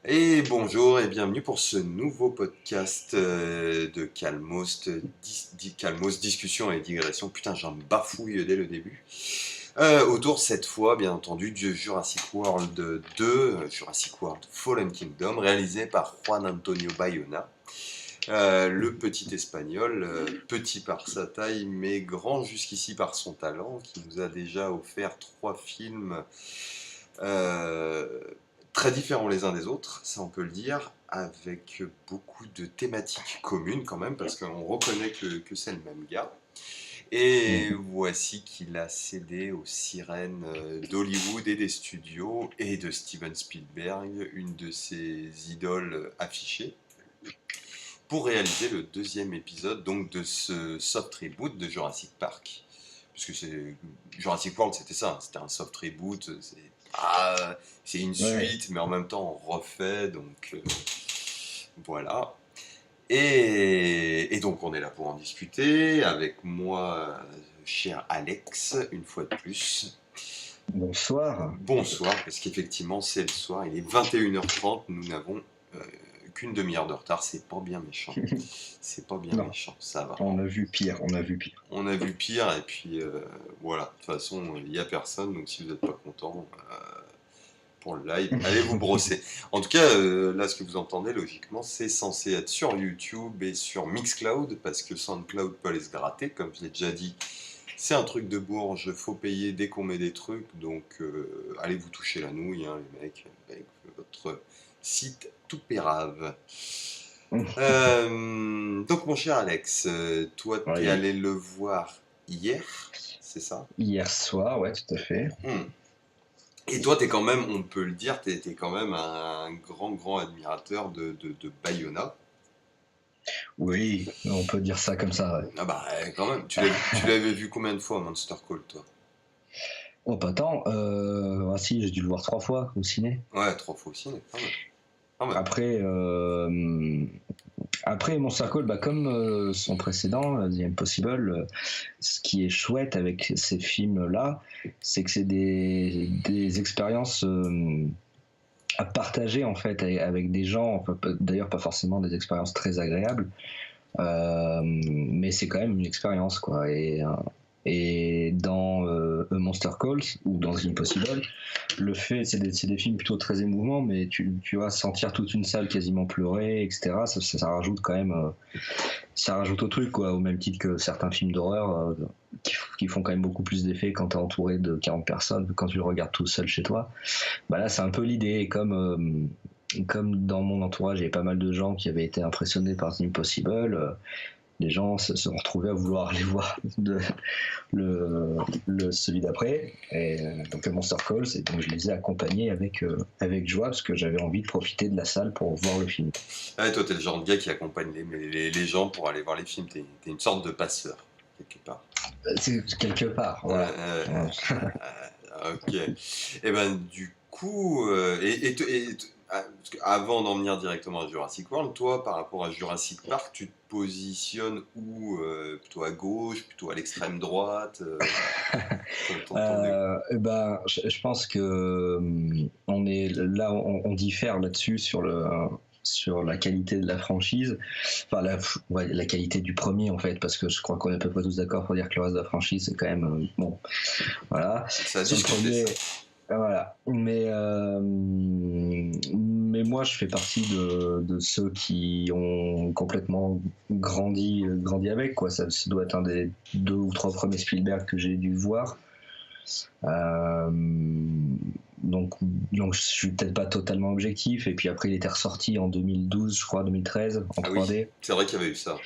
Et bonjour et bienvenue pour ce nouveau podcast de Calmos, discussion et digression. Putain, j'en bafouille dès le début. Autour cette fois, bien entendu, du Jurassic World 2, Jurassic World Fallen Kingdom, réalisé par Juan Antonio Bayona. Le petit espagnol, petit par sa taille, mais grand jusqu'ici par son talent, qui nous a déjà offert 3 films euh, très différents les uns des autres, ça on peut le dire, avec beaucoup de thématiques communes quand même, parce qu'on reconnaît que c'est le même gars. Et Mhm. voici qu'il a cédé aux sirènes d'Hollywood et des studios et de Steven Spielberg, une de ses idoles affichées, pour réaliser le deuxième épisode donc de ce soft reboot de Jurassic Park. Puisque Jurassic World, c'était ça, c'était un soft reboot, c'est une Ouais. suite, mais en même temps on refait, donc voilà. Et donc on est là pour en discuter avec moi, cher Alex, une fois de plus. Bonsoir. Bonsoir, parce qu'effectivement c'est le soir, il est 21h30, nous n'avons euh, qu'une demi-heure de retard, c'est pas bien méchant. C'est pas bien Non, méchant, ça va. on a vu pire, on a vu pire. On a vu pire, et puis voilà, de toute façon il n'y a personne, donc si vous n'êtes pas content pour le live, allez vous brosser. En tout cas, là ce que vous entendez logiquement, c'est censé être sur YouTube et sur Mixcloud, parce que SoundCloud peut aller se gratter, comme je l'ai déjà dit. C'est un truc de bourge, faut payer dès qu'on met des trucs, donc allez vous toucher la nouille, hein, les mecs, avec votre site tout pérave. Donc mon cher Alex, toi t'es Oui. allé le voir hier, c'est ça? Hier soir, ouais, tout à fait. Hmm. Et toi t'es quand même, on peut le dire, t'es quand même un grand admirateur de Bayona. Oui, on peut dire ça comme ça, ouais. Ah bah quand même, tu l'avais vu combien de fois Monster Call toi? Oh, pas tant. Ah si, j'ai dû le voir 3 fois au ciné. Ouais, 3 fois aussi, quand même. Quand même. Après, après mon circle, bah, comme son précédent, The Impossible, ce qui est chouette avec ces films-là, c'est que c'est des expériences à partager en fait avec des gens, enfin, d'ailleurs pas forcément des expériences très agréables, mais c'est quand même une expérience quoi. Et dans A Monster Calls ou dans Impossible, le fait, c'est des films plutôt très émouvants, mais tu vas sentir toute une salle quasiment pleurer, etc. Ça rajoute quand même, ça rajoute au truc quoi, au même titre que certains films d'horreur qui font quand même beaucoup plus d'effet quand t'es entouré de 40 personnes que quand tu le regardes tout seul chez toi. Bah là, c'est un peu l'idée. Et comme dans mon entourage, il y avait pas mal de gens qui avaient été impressionnés par The Impossible, les gens se sont retrouvés à vouloir aller voir celui d'après, et donc le Monster Calls, et donc je les ai accompagnés avec joie parce que j'avais envie de profiter de la salle pour voir le film. Ah, et toi t'es le genre de gars qui accompagne les gens pour aller voir les films, t'es une sorte de passeur, quelque part. C'est quelque part, voilà. Ok. Et ben du coup, parce que avant d'en venir directement à Jurassic World, toi, par rapport à Jurassic Park, tu te positionnes où plutôt à gauche, plutôt à l'extrême droite t'en es où? Eh ben, je pense que on est là, on diffère là-dessus sur la qualité de la franchise, enfin ouais, la qualité du premier en fait, parce que je crois qu'on est à peu près tous d'accord pour dire que le reste de la franchise c'est quand même bon, voilà. Ça a Sur le discuté premier, ça. voilà. Mais moi je fais partie de ceux qui ont complètement grandi avec quoi. Ça doit être un des 2 ou 3 premiers Spielberg que j'ai dû voir. Euh, donc, donc je suis peut-être pas totalement objectif. Et puis après, il était ressorti en 2012, je crois, 2013, en Ah oui, 3D. c'est vrai qu'il y avait eu ça.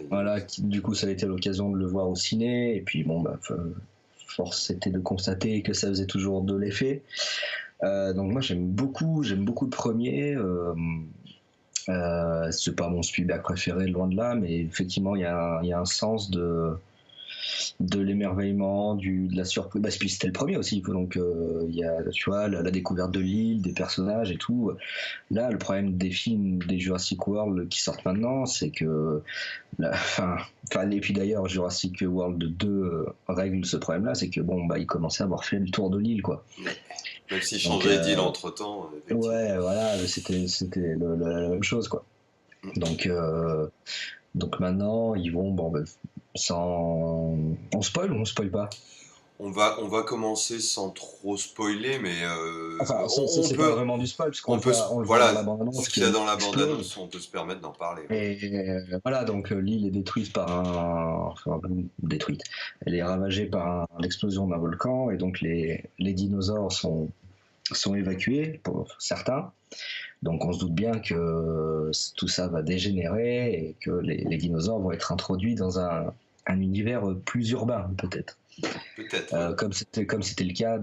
Voilà, du coup, ça a été l'occasion de le voir au ciné. Et puis, bon, bah, force c'était de constater que ça faisait toujours de l'effet. Donc, moi, j'aime beaucoup le premier. C'est pas mon Spielberg préféré, loin de là, mais effectivement, il y a un sens de l'émerveillement, de la surprise. Bah, puis c'était le premier aussi, donc il y a, tu vois, la découverte de l'île, des personnages et tout. Là, le problème des films des Jurassic World qui sortent maintenant, c'est que, et puis d'ailleurs, Jurassic World 2 règle ce problème-là, c'est que bon, bah, ils commençaient à avoir fait le tour de l'île, quoi. Même s'il Donc, changeait d'île entre-temps, effectivement. ouais, voilà, c'était la même chose, quoi. Donc, donc maintenant, ils vont, bon, ben, sans... On spoil ou on spoil pas? On va commencer sans trop spoiler, mais Enfin, on c'est pas peut, vraiment du spoil, parce on peut, on le voit dans voilà, la ce bande-annonce que qu'il y a l'île dans la explose. bande-annonce, on peut se permettre d'en parler. Ouais. Et voilà, donc l'île est détruite par un... Enfin, détruite. Elle est ravagée par l'explosion d'un volcan, et donc les dinosaures sont évacués, pour certains. Donc on se doute bien que tout ça va dégénérer et que les dinosaures vont être introduits dans un univers plus urbain, peut-être. Peut-être, ouais. Comme c'était le cas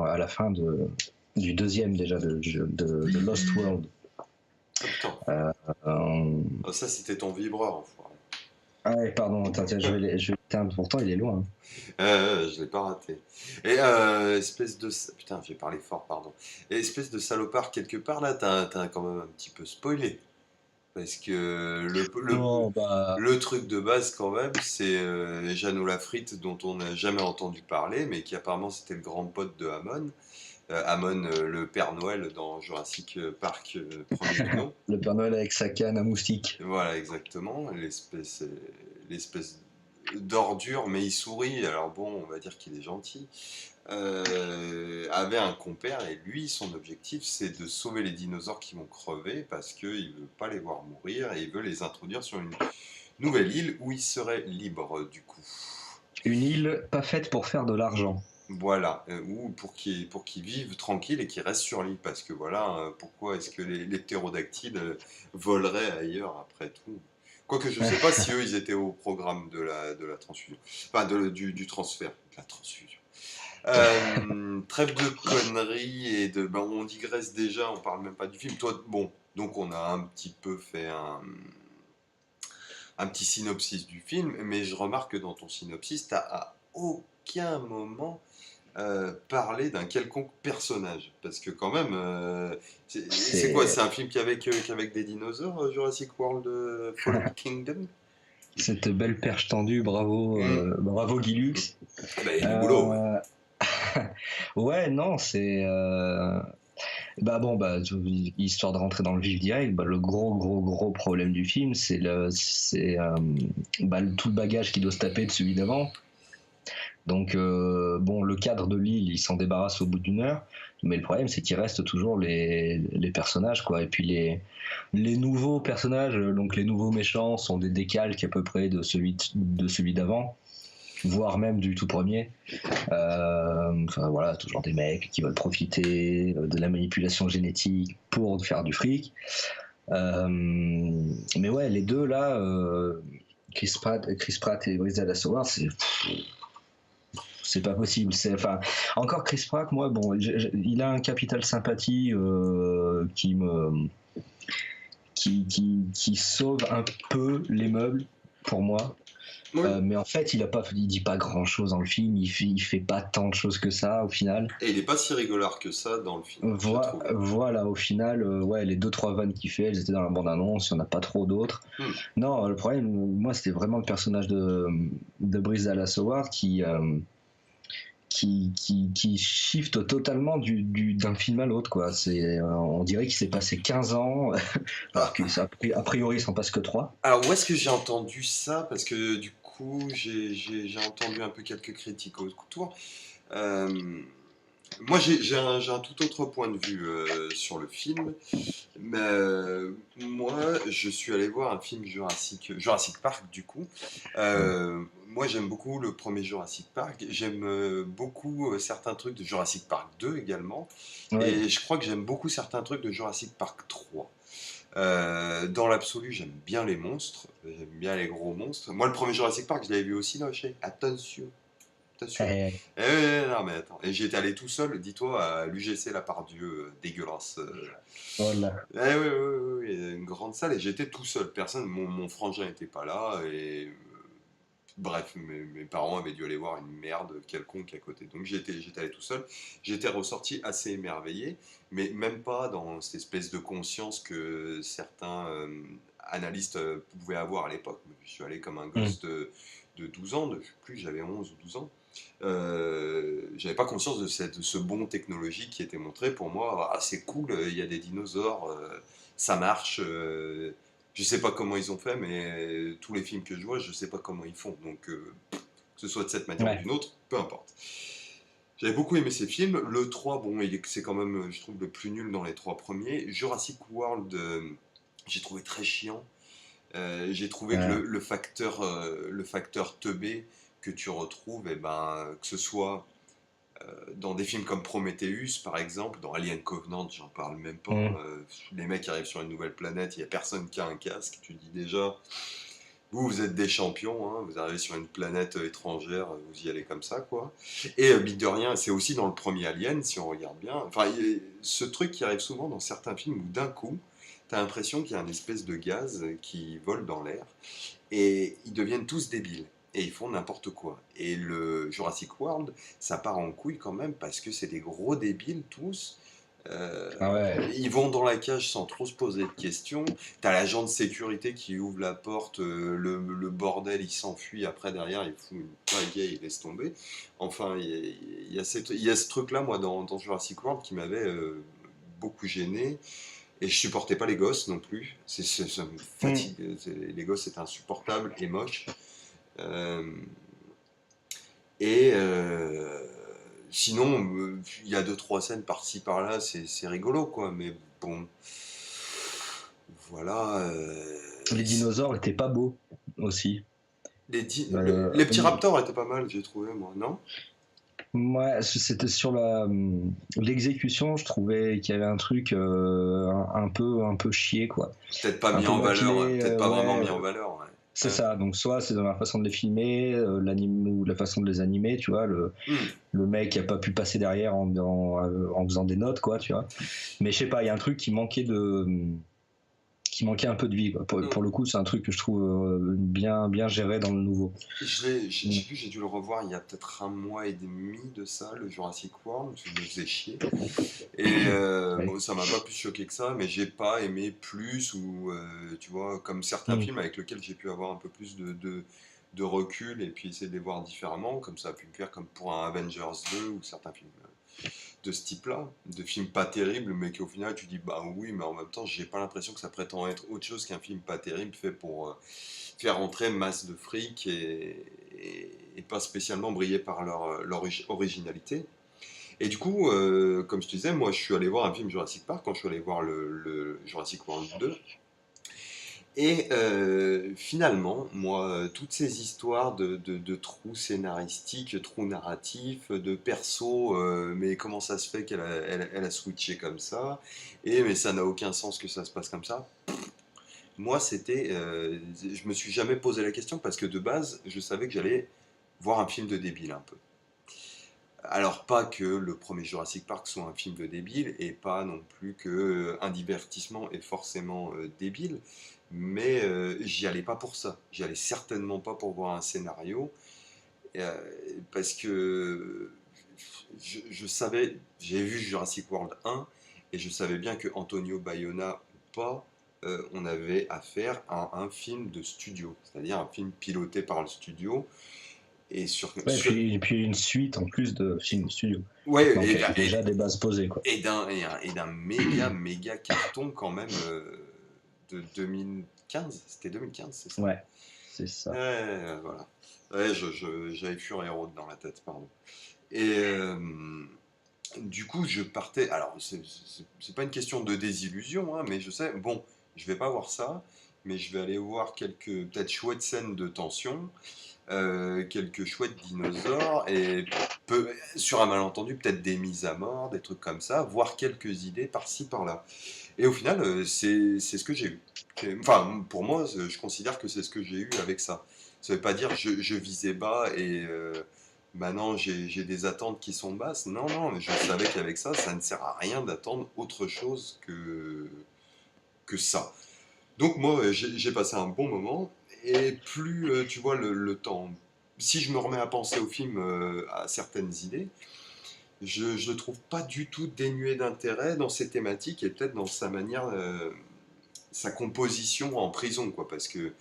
à la fin du deuxième déjà de Lost World. Oh putain, Euh, oh, ça c'était ton vibreur, enfoiré. ah ouais, pardon, attends, tiens, je vais l'éteindre, pourtant il est loin. Je l'ai pas raté. Et espèce de... Putain, j'ai parlé fort, pardon. Et espèce de salopard, quelque part, là, t'as quand même un petit peu spoilé. Parce que Non, bah, le truc de base, quand même, c'est Jeannot Lafrite, dont on n'a jamais entendu parler, mais qui apparemment c'était le grand pote de Hammond. Hammond, le Père Noël dans Jurassic Park, premier du nom. le Père Noël avec sa canne à moustique. Voilà, exactement. L'espèce d'ordure, mais il sourit, alors bon, on va dire qu'il est gentil. Avait un compère et lui, son objectif, c'est de sauver les dinosaures qui vont crever parce qu'il veut pas les voir mourir et il veut les introduire sur une nouvelle île où ils seraient libres du coup. Une île pas faite pour faire de l'argent. Voilà, ou pour qu'ils vivent tranquilles et qu'ils restent sur l'île, parce que voilà, pourquoi est-ce que les ptérodactyles voleraient ailleurs après tout? Quoique je sais pas si eux ils étaient au programme de la transfusion, enfin du transfert, de la transfusion. Trêve de conneries et ben, on digresse déjà, on parle même pas du film. Toi, bon, donc on a un petit peu fait un petit synopsis du film, mais je remarque que dans ton synopsis, t'as à aucun moment parler d'un quelconque personnage. Parce que quand même, c'est quoi? C'est C'est un film qui avec des dinosaures, Jurassic World Fallen Kingdom? cette belle perche tendue, bravo, Hmm. bravo Guy Lux. Ah bah, il y a du boulot, ouais. Euh, ouais, non, c'est. Bah bon, bah, histoire de rentrer dans le vif direct, bah, le gros problème du film, bah, tout le bagage qu'il doit se taper de celui d'avant. Donc, bon, le cadre de l'île, il s'en débarrasse au bout d'une heure, mais le problème, c'est qu'il reste toujours les personnages, quoi. Et puis les nouveaux personnages, donc les nouveaux méchants, sont des décalques à peu près de celui d'avant, voire même du tout premier. Enfin voilà, toujours des mecs qui veulent profiter de la manipulation génétique pour faire du fric. Mais ouais, les deux là, Chris Pratt et Bryce Dallas Howard, c'est pas possible. Enfin, encore Chris Pratt, moi, bon, il a un capital sympathie qui sauve un peu les meubles pour moi. Oui. Mais en fait, il dit pas grand chose dans le film. Il fait pas tant de choses que ça au final. Et il est pas si rigolard que ça dans le film, je trouve. Voilà, au final, ouais, les 2-3 vannes qu'il fait, elles étaient dans la bande-annonce. Il y en a pas trop d'autres. Hmm. Non, le problème, moi, c'était vraiment le personnage de Bryce Dallas Howard qui shift totalement d'un film à l'autre, quoi. On dirait qu'il s'est passé 15 ans, alors qu'a priori, il s'en passe que 3. Alors, où est-ce que j'ai entendu ça? Parce que du coup, j'ai entendu un peu quelques critiques autour. Euh, Moi, j'ai un tout autre point de vue sur le film. Mais moi, je suis allé voir un film Jurassic Park, du coup. Moi, j'aime beaucoup le premier Jurassic Park. J'aime beaucoup certains trucs de Jurassic Park 2 également. Ouais. Et je crois que j'aime beaucoup certains trucs de Jurassic Park 3. Dans l'absolu, j'aime bien les monstres. J'aime bien les gros monstres. Moi, le premier Jurassic Park, je l'avais vu aussi, là, chez Attention. Attention. Euh, Non, mais attends. Et j'y étais allé tout seul, dis-toi, à l'UGC, la Part-Dieu, dégueulasse. voilà. Oui, oui, oui, une grande salle et j'étais tout seul. Personne, mon frangin n'était pas là et bref, mes parents avaient dû aller voir une merde quelconque à côté. Donc j'étais allé tout seul. J'étais ressorti assez émerveillé, mais même pas dans cette espèce de conscience que certains analystes pouvaient avoir à l'époque. Je suis allé comme un Mm. gosse de 12 ans, je sais plus, j'avais 11 ou 12 ans. J'avais pas conscience de ce bond technologique qui était montré. Pour moi, ah, c'est cool, il y a des dinosaures, ça marche. Je sais pas comment ils ont fait, mais tous les films que je vois, je sais pas comment ils font. Donc, que ce soit de cette manière ou Ouais. d'une autre, peu importe. J'avais beaucoup aimé ces films. Le 3, bon, c'est quand même, je trouve, le plus nul dans les trois premiers. Jurassic World, j'ai trouvé très chiant. J'ai trouvé que Ouais. le facteur teubé que tu retrouves, eh ben, que ce soit dans des films comme Prometheus, par exemple, dans Alien Covenant, j'en parle même pas. Mm. Les mecs arrivent sur une nouvelle planète, il n'y a personne qui a un casque. Tu dis déjà, vous êtes des champions, hein, vous arrivez sur une planète étrangère, vous y allez comme ça, quoi. Et mine de rien, c'est aussi dans le premier Alien, si on regarde bien. Enfin, ce truc qui arrive souvent dans certains films où d'un coup, tu as l'impression qu'il y a une espèce de gaz qui vole dans l'air et ils deviennent tous débiles. Et ils font n'importe quoi. Et le Jurassic World, ça part en couille quand même parce que c'est des gros débiles tous. Ah ouais. Ils vont dans la cage sans trop se poser de questions. T'as l'agent de sécurité qui ouvre la porte, le bordel, il s'enfuit. Après, derrière, il fout une pagaille, il laisse tomber. Enfin, il y a ce truc-là, moi, dans Jurassic World, qui m'avait beaucoup gêné. Et je supportais pas les gosses non plus. Ça me Mm. fatigue. Les gosses, c'est insupportable et moche. Euh, et sinon, il y a deux, trois scènes par-ci, par-là, c'est rigolo, quoi. Mais bon, voilà. Les dinosaures étaient pas beaux aussi. Les Au petits niveau- raptors étaient pas mal, j'ai trouvé, moi, non? Ouais, c'était sur l'exécution, je trouvais qu'il y avait un truc un peu chié quoi, Peut-être pas un mis peu en valeur, ouais. bâclé, Peut-être pas vraiment ouais, mis en valeur, ouais. c'est ça. Donc soit c'est dans la façon de les filmer, l'anime ou la façon de les animer, tu vois, Hmm. le mec qui a pas pu passer derrière en faisant des notes quoi, tu vois. Mais je sais pas, il y a un truc qui manquait un peu de vie quoi. Pour le coup, c'est un truc que je trouve bien géré dans le nouveau. Je sais plus, j'ai dû le revoir il y a peut-être un mois et demi de ça, le Jurassic World, je me faisais chier. Et Ouais. bon, ça m'a pas plus choqué que ça, mais j'ai pas aimé plus, ou tu vois, comme certains Mm. films avec lesquels j'ai pu avoir un peu plus de recul et puis essayer de les voir différemment, comme ça a pu me faire comme pour un Avengers 2 ou certains films de ce type-là, de films pas terribles, mais qu'au final tu dis bah oui, mais en même temps j'ai pas l'impression que ça prétend être autre chose qu'un film pas terrible fait pour faire entrer masse de fric et pas spécialement briller par leur originalité. Et du coup, comme je te disais, moi je suis allé voir un film Jurassic Park quand je suis allé voir le Jurassic World 2. Et finalement, moi, toutes ces histoires de trous scénaristiques, trous narratifs, de persos, mais comment ça se fait elle a switché comme ça, et mais ça n'a aucun sens que ça se passe comme ça. Moi, je me suis jamais posé la question parce que de base, je savais que j'allais voir un film de débile un peu. Alors pas que le premier Jurassic Park soit un film de débile et pas non plus que un divertissement est forcément débile, mais j'y allais pas pour ça. J'y allais certainement pas pour voir un scénario euh, parce que je savais, j'ai vu Jurassic World 1 et je savais bien que Antonio Bayona ou pas, on avait affaire à un film de studio, c'est-à-dire un film piloté par le studio et Ouais, et puis une suite en plus de films studio. ouais, Donc il y avait déjà des bases posées quoi. et d'un méga carton quand même de 2015. C'était 2015, c'est ça? Ouais, c'est ça. Voilà. Ouais, j'avais Fury Road dans la tête, pardon. Et du coup, je partais. Alors, c'est pas une question de désillusion, hein, mais je sais, bon, je vais pas voir ça, mais je vais aller voir quelques peut-être chouettes scènes de tension, quelques chouettes dinosaures, et sur un malentendu, peut-être des mises à mort, des trucs comme ça, voire quelques idées par-ci, par-là. Et au final, c'est ce que j'ai eu. Enfin, pour moi, je considère que c'est ce que j'ai eu avec ça. Ça veut pas dire que je visais bas et maintenant j'ai des attentes qui sont basses. Non, non, mais je savais qu'avec ça, ça ne sert à rien d'attendre autre chose que ça. Donc moi, j'ai passé un bon moment. Et plus, tu vois, le temps... Si je me remets à penser au film, à certaines idées, je le trouve pas du tout dénué d'intérêt dans ses thématiques et peut-être dans sa manière, sa composition en prison, quoi. Parce que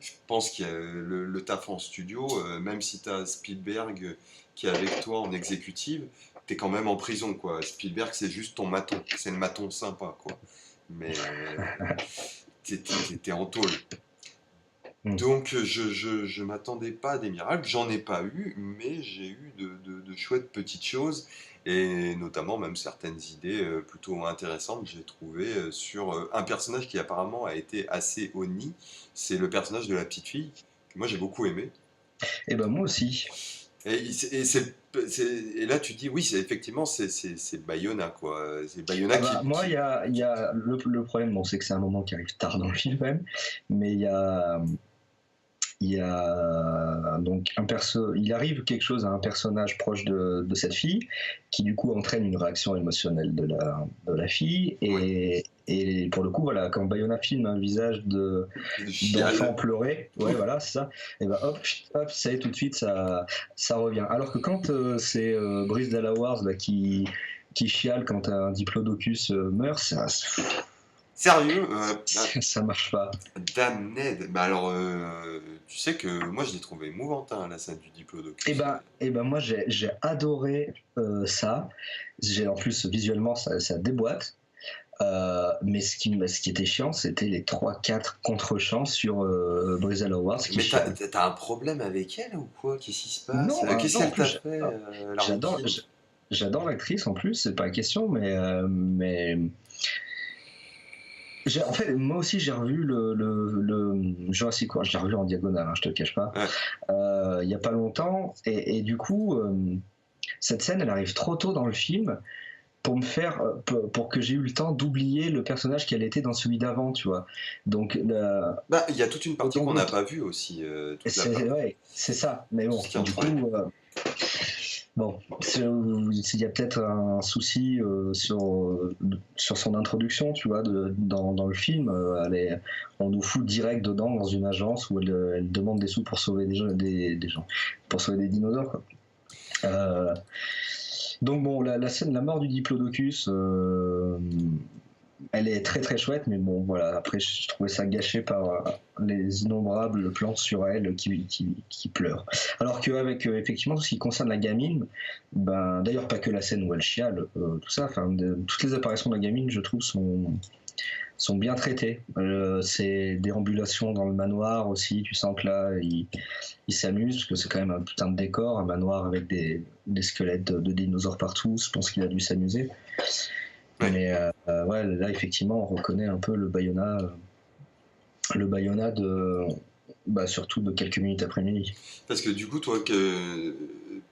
Je pense qu'il y a le taf en studio, même si tu as Spielberg qui est avec toi en exécutive, t'es quand même en prison, quoi. Spielberg, c'est juste ton maton, c'est le maton sympa, quoi. Mais t'es en tôle. Hmm. Donc je m'attendais pas à des miracles, j'en ai pas eu, mais j'ai eu de chouettes petites choses, et notamment même certaines idées plutôt intéressantes, j'ai trouvé sur un personnage qui apparemment a été assez honni, c'est le personnage de la petite fille, que moi j'ai beaucoup aimé. Et ben moi aussi. Et là tu te dis oui, effectivement c'est Bayona, quoi. C'est Bayona Ah bah moi il y a le problème, bon c'est que c'est un moment qui arrive tard dans le film quand même, mais il y a donc il arrive quelque chose à un personnage proche de cette fille qui du coup entraîne une réaction émotionnelle de la fille Oui, et pour le coup voilà quand Bayona filme un visage de d'enfant chial. pleurer, ouais voilà c'est ça, et ben hop hop c'est tout de suite ça revient. Alors que quand c'est Brice Dallas là, qui chiale quand un diplodocus meurt, Sérieux, ça marche pas. Damned. Bah alors, tu sais que moi je l'ai trouvé émouvante, hein, la scène du Diplodocus. Et ben moi j'ai adoré ça. En plus visuellement ça déboîte. Mais ce qui était chiant, c'était les 3-4 contre-champs sur Brizal Awards qui Mais chiale. t'as un problème avec elle ou quoi? Qu'est-ce qui se passe? Non, Qu'est-ce non, en qu'elle t'a plus fait, la j'adore rouquine? j'adore l'actrice en plus, c'est pas la question, mais en fait moi aussi j'ai revu le Jurassic World, je l'ai revu en diagonale, hein, je te le cache pas, Ouais. il y a pas longtemps et du coup cette scène elle arrive trop tôt dans le film pour me faire pour que j'ai eu le temps d'oublier le personnage qu'elle était dans celui d'avant, tu vois. Donc Bah, il y a toute une partie qu'on n'a donc pas vue aussi, toute la part. ouais, c'est ça. Mais Ce bon, qui est du entre elles. coup bon, il y a peut-être un souci sur son introduction, tu vois, dans le film. On nous fout direct dedans dans une agence où elle demande des sous pour sauver des gens, pour sauver des dinosaures, quoi. Euh, donc bon, la scène, la mort du diplodocus, elle est très très chouette, mais bon voilà, après je trouvais ça gâché par les innombrables plans sur elle qui pleurent. Alors qu'avec effectivement tout ce qui concerne la gamine, ben d'ailleurs pas que la scène où elle chiale, tout ça, enfin toutes les apparitions de la gamine, je trouve sont bien traitées. Ces déambulations dans le manoir aussi, tu sens que là il s'amuse parce que c'est quand même un putain de décor, un manoir avec des squelettes de dinosaures partout. Je pense qu'il a dû s'amuser. Ouais. Mais ouais, là, effectivement, on reconnaît un peu le Bayona bah, surtout de quelques minutes après minuit. Parce que du coup, toi,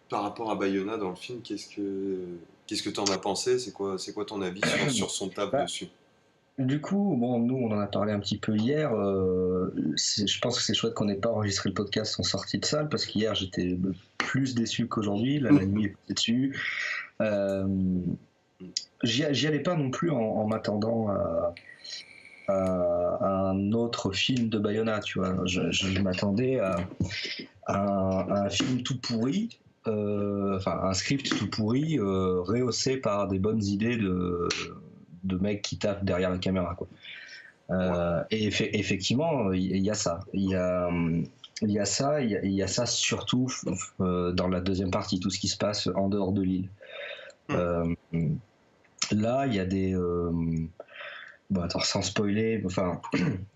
par rapport à Bayona dans le film, qu'est-ce que t'en as pensé? C'est quoi ton avis sur son taf Bah, dessus? du coup, bon, nous, on en a parlé un petit peu hier. Je pense que c'est chouette qu'on n'ait pas enregistré le podcast en sortie de salle parce qu'hier, j'étais plus déçu qu'aujourd'hui. Là, la nuit est passée dessus. Euh, j'y allais pas non plus en m'attendant à un autre film de Bayona, tu vois. Je m'attendais à un film tout pourri, enfin un script tout pourri, rehaussé par des bonnes idées de mecs qui tapent derrière la caméra, quoi. Ouais. Et effectivement, il y a ça. Il y a ça, il y a ça surtout dans la deuxième partie, tout ce qui se passe en dehors de l'île. Hmm. Euh, là, il y a des bon, attends, sans spoiler, enfin,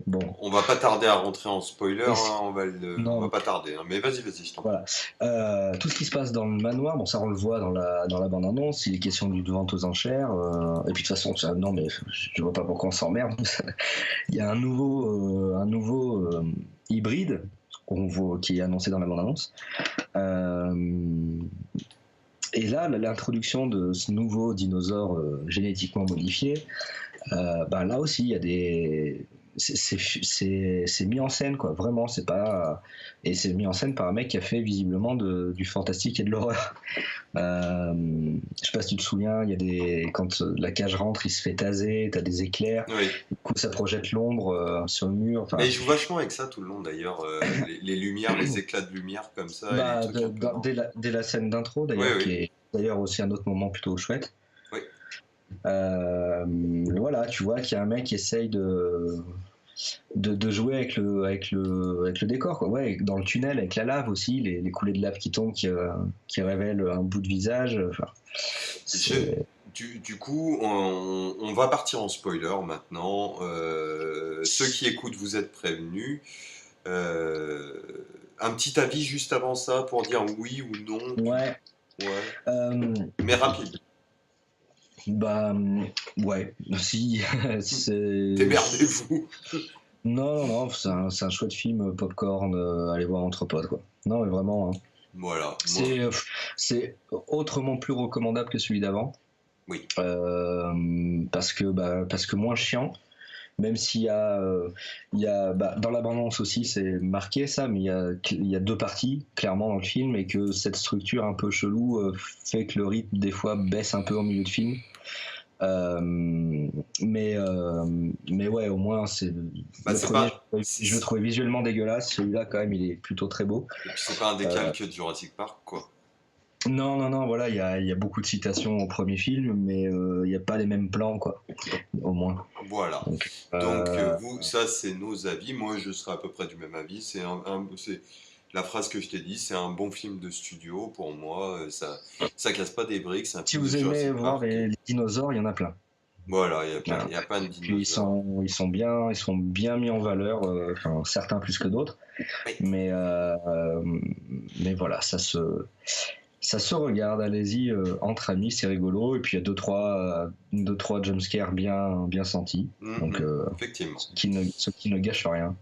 bon, On va pas tarder à rentrer en spoiler, et hein, on va non, pas tarder, hein, mais vas-y, je t'en prie. voilà. Tout ce qui se passe dans le manoir, bon, ça on le voit dans la bande-annonce, il est question d'une vente aux enchères, et puis de toute façon, non, mais je vois pas pourquoi on s'emmerde. Il y a un nouveau hybride qu'on voit, qui est annoncé dans la bande-annonce. Et là, l'introduction de ce nouveau dinosaure génétiquement modifié, ben là aussi, il y a des. C'est mis en scène, quoi. Vraiment, c'est pas. Et c'est mis en scène par un mec qui a fait visiblement du fantastique et de l'horreur. Je sais pas si tu te souviens, il y a des. Quand la cage rentre, il se fait taser, t'as des éclairs, Oui. du coup, ça projette l'ombre sur le mur. Mais Enfin, il joue vachement avec ça tout le long d'ailleurs, les lumières, les éclats de lumière comme ça, et les bah, trucs un peu dans. dès la scène d'intro, Oui, d'ailleurs, oui, qui est d'ailleurs aussi un autre moment plutôt chouette. oui. Voilà, tu vois qu'il y a un mec qui essaye de de jouer avec le décor, quoi. Ouais, dans le tunnel, avec la lave aussi, les coulées de lave qui tombent, qui révèlent un bout de visage. Enfin, Je- c'est. du coup, on va partir en spoiler maintenant. Ceux qui écoutent, vous êtes prévenus. Euh, un petit avis juste avant ça pour dire oui ou non. Ouais. Ouais. Euh, Mais rapide. Bah, ouais, si, c'est. Démerdez-vous. Non, non, non, c'est un chouette film popcorn, aller voir entre potes, quoi. Non, mais vraiment, hein. Voilà. Moi, C'est, c'est autrement plus recommandable que celui d'avant. oui. Parce que moins chiant, même s'il y a, dans l'abondance aussi, c'est marqué ça, mais il y a deux parties, clairement, dans le film, et que cette structure un peu chelou fait que le rythme, des fois, baisse un peu au milieu de film. Euh, mais ouais, au moins, Bah, le c'est premier, pas. je le trouvais visuellement dégueulasse. Celui-là, quand même, il est plutôt très beau. Et puis c'est pas un Euh, décalque de Jurassic Park, quoi. non, non, non, voilà, il y a beaucoup de citations au premier film, mais il n'y a pas les mêmes plans, quoi, au moins. Voilà. Donc, Donc, vous, ça, c'est nos avis. Moi, je serai à peu près du même avis. C'est la phrase que je t'ai dit, c'est un bon film de studio pour moi. Ça casse pas des briques. C'est un si film de vous aimez Jurassic voir Park. les dinosaures, il y en a plein. Voilà, Voilà. il y a plein de Puis dinosaures. ils sont bien mis en valeur, enfin, certains plus que d'autres. Oui. Mais, euh, euh, mais voilà, ça se regarde, allez-y, entre amis, c'est rigolo. Et puis il y a deux, trois jumpscares bien sentis. Donc, Effectivement. ce qui ne gâche rien.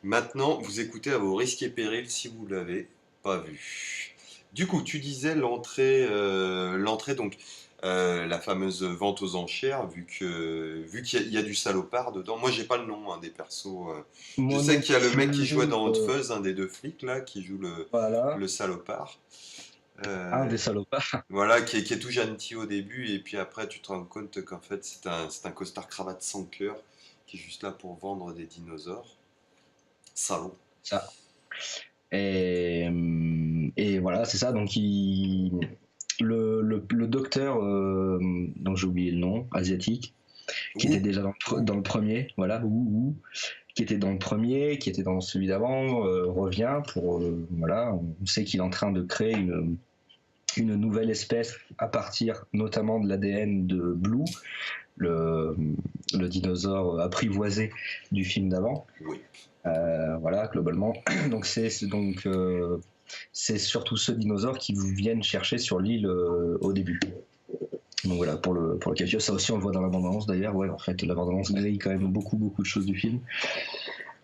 Maintenant, vous écoutez à vos risques et périls si vous l'avez pas vu. Du coup, tu disais l'entrée donc la fameuse vente aux enchères, vu qu'il y a du salopard dedans. Moi, j'ai pas le nom des persos. Je Moi sais non qu'il y a le mec qui plus, jouait dans Hot Fuzz, un des deux flics là, qui joue voilà, le salopard. un Euh, des salopards. voilà, qui est tout gentil au début, et puis après, tu te rends compte qu'en fait, c'est un costard cravate sans cœur qui est juste là pour vendre des dinosaures. Salaud. Ça. Et voilà, c'est ça. Donc, le docteur, dont j'ai oublié le nom, asiatique, qui était Ouh, déjà dans le premier, voilà, qui était dans le premier, qui était dans celui d'avant, revient pour, voilà, on sait qu'il est en train de créer une nouvelle espèce à partir notamment de l'ADN de Blue, le, le dinosaure apprivoisé du film d'avant. oui. Voilà, globalement. Donc c'est surtout ceux dinosaures qui vous viennent chercher sur l'île au début. Donc voilà, pour le capture, ça aussi on le voit dans l'abondance d'ailleurs. Ouais, en fait, l'abondance grille quand même beaucoup de choses du film.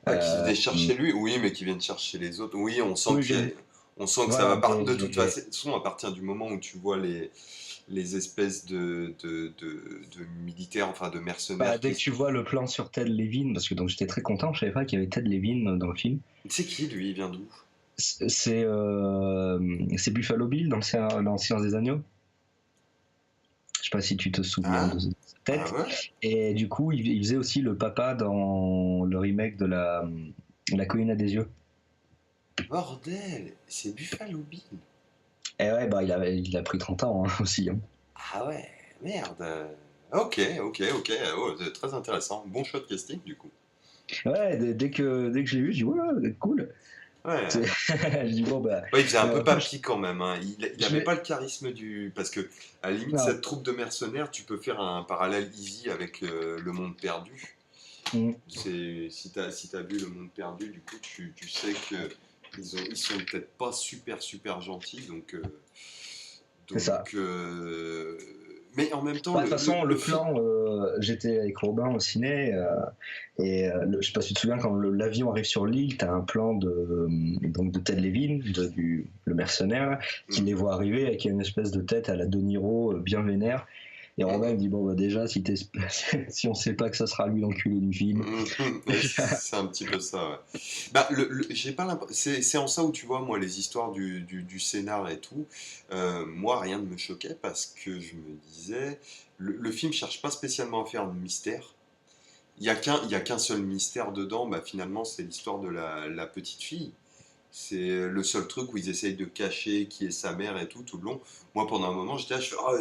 Ah, qui Euh, venaient chercher lui, oui, mais qui viennent chercher les autres. Oui, oui, bien. on sent que ça Voilà, va de toute façon, à partir du moment où tu vois les espèces de militaires, enfin de mercenaires dès que tu vois le plan sur Ted Levin, parce que donc j'étais très content, je savais pas qu'il y avait Ted Levin dans le film. C'est qui lui, il vient d'où? C'est Buffalo Bill dans Silence des Agneaux. Je sais pas si tu te souviens Ah, de sa ah tête. ouais? Et du coup, il faisait aussi le papa dans le remake de la colline à des yeux. Bordel, c'est Buffalo Bill. Et ouais, il a pris 30 ans hein, aussi. Hein. Ah ouais, merde. Ok, ok. Oh, c'est très intéressant. Bon choix de casting du coup. Ouais, dès que je l'ai vu, je dis ouais, cool. Ouais. Je dis bon bah. Ouais, il faisait un peu Après, papy quand même, hein. Il je avait l'ai- pas le charisme du. Parce que, à la limite, non. cette troupe de mercenaires, tu peux faire un parallèle easy avec Le Monde Perdu. Mm, Si t'as vu Le Monde Perdu, du coup, tu sais que ils sont peut-être pas super gentils, c'est ça. donc mais en même temps, Bah, de toute façon, le le film. plan, j'étais avec Robin au ciné, je sais pas si tu te souviens, quand l'avion arrive sur l'île, t'as un plan donc de Ted Levin, le mercenaire, qui les voit arriver avec une espèce de tête à la De Niro, bien vénère. Et Robin me dit, bon, bah, déjà, si on sait pas que ça sera lui l'enculé du film. C'est un petit peu ça, ouais. Bah, j'ai pas c'est en ça où tu vois, moi, les histoires du scénar et tout, moi, rien ne me choquait parce que je me disais, le film cherche pas spécialement à faire un mystère. Il y a qu'un seul mystère dedans, bah, finalement, c'est l'histoire de la petite fille. C'est le seul truc où ils essayent de cacher qui est sa mère et tout le long. Moi, pendant un moment, j'étais là, je fais ah,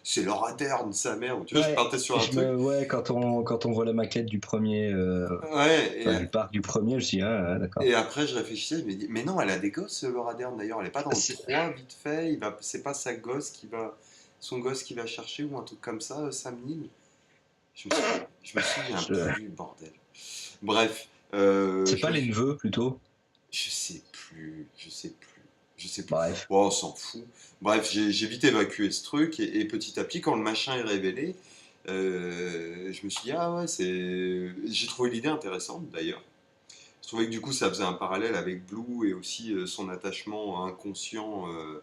c'est Laura Dern, sa mère. Ou tu vois, je Ouais, partais sur un truc. ouais, quand on voit la maquette du premier, Ouais, enfin, du parc du premier, je me suis dit, ah, ouais, d'accord. et après, je réfléchissais, je me dis, mais non, elle a des gosses, Laura Dern d'ailleurs. Elle est pas dans le C'est- 3 vite fait. C'est pas son gosse qui va chercher ou un truc comme ça, Sam Neill. Je me souviens je- plus, bordel. Bref, C'est pas les neveux, plutôt? je sais plus, je sais plus, je sais plus. Bref. Bon, on s'en fout. Bref, j'ai vite évacué ce truc et petit à petit, quand le machin est révélé, je me suis dit, ah ouais, j'ai trouvé l'idée intéressante d'ailleurs. Je trouvais que du coup, ça faisait un parallèle avec Blue et aussi son attachement inconscient, euh,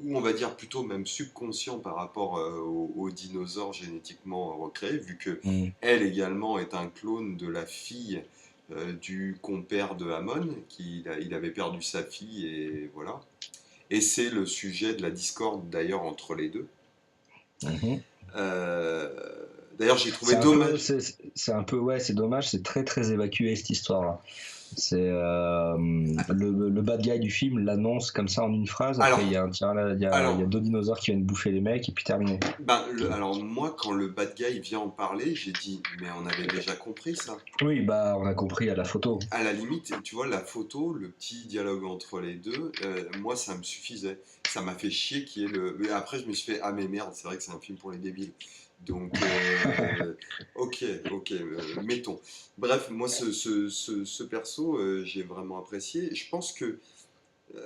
ou on va dire plutôt même subconscient par rapport aux dinosaures génétiquement recréés, vu que Mm. elle également est un clone de la fille du compère de Hammond, il avait perdu sa fille et voilà. Et c'est le sujet de la discorde d'ailleurs entre les deux. Mhm. Euh, D'ailleurs, j'ai trouvé C'est un peu, dommage. c'est un peu, ouais, c'est dommage, c'est très très évacué cette histoire-là. C'est le bad guy du film l'annonce comme ça en une phrase. Après, il y Alors, a un tiens là, il y a alors, deux dinosaures qui viennent bouffer les mecs et puis terminé. ben, alors moi, quand le bad guy vient en parler, j'ai dit, mais on avait déjà compris ça. Oui, bah on a compris à la photo. À la limite, tu vois, la photo, le petit dialogue entre les deux, moi, ça me suffisait. Ça m'a fait chier qu'il y ait le. Mais après, je me suis fait, ah, mais merde, c'est vrai que c'est un film pour les débiles. Donc, ok, ok, mettons. Bref, moi, ce perso, j'ai vraiment apprécié. Je pense que euh,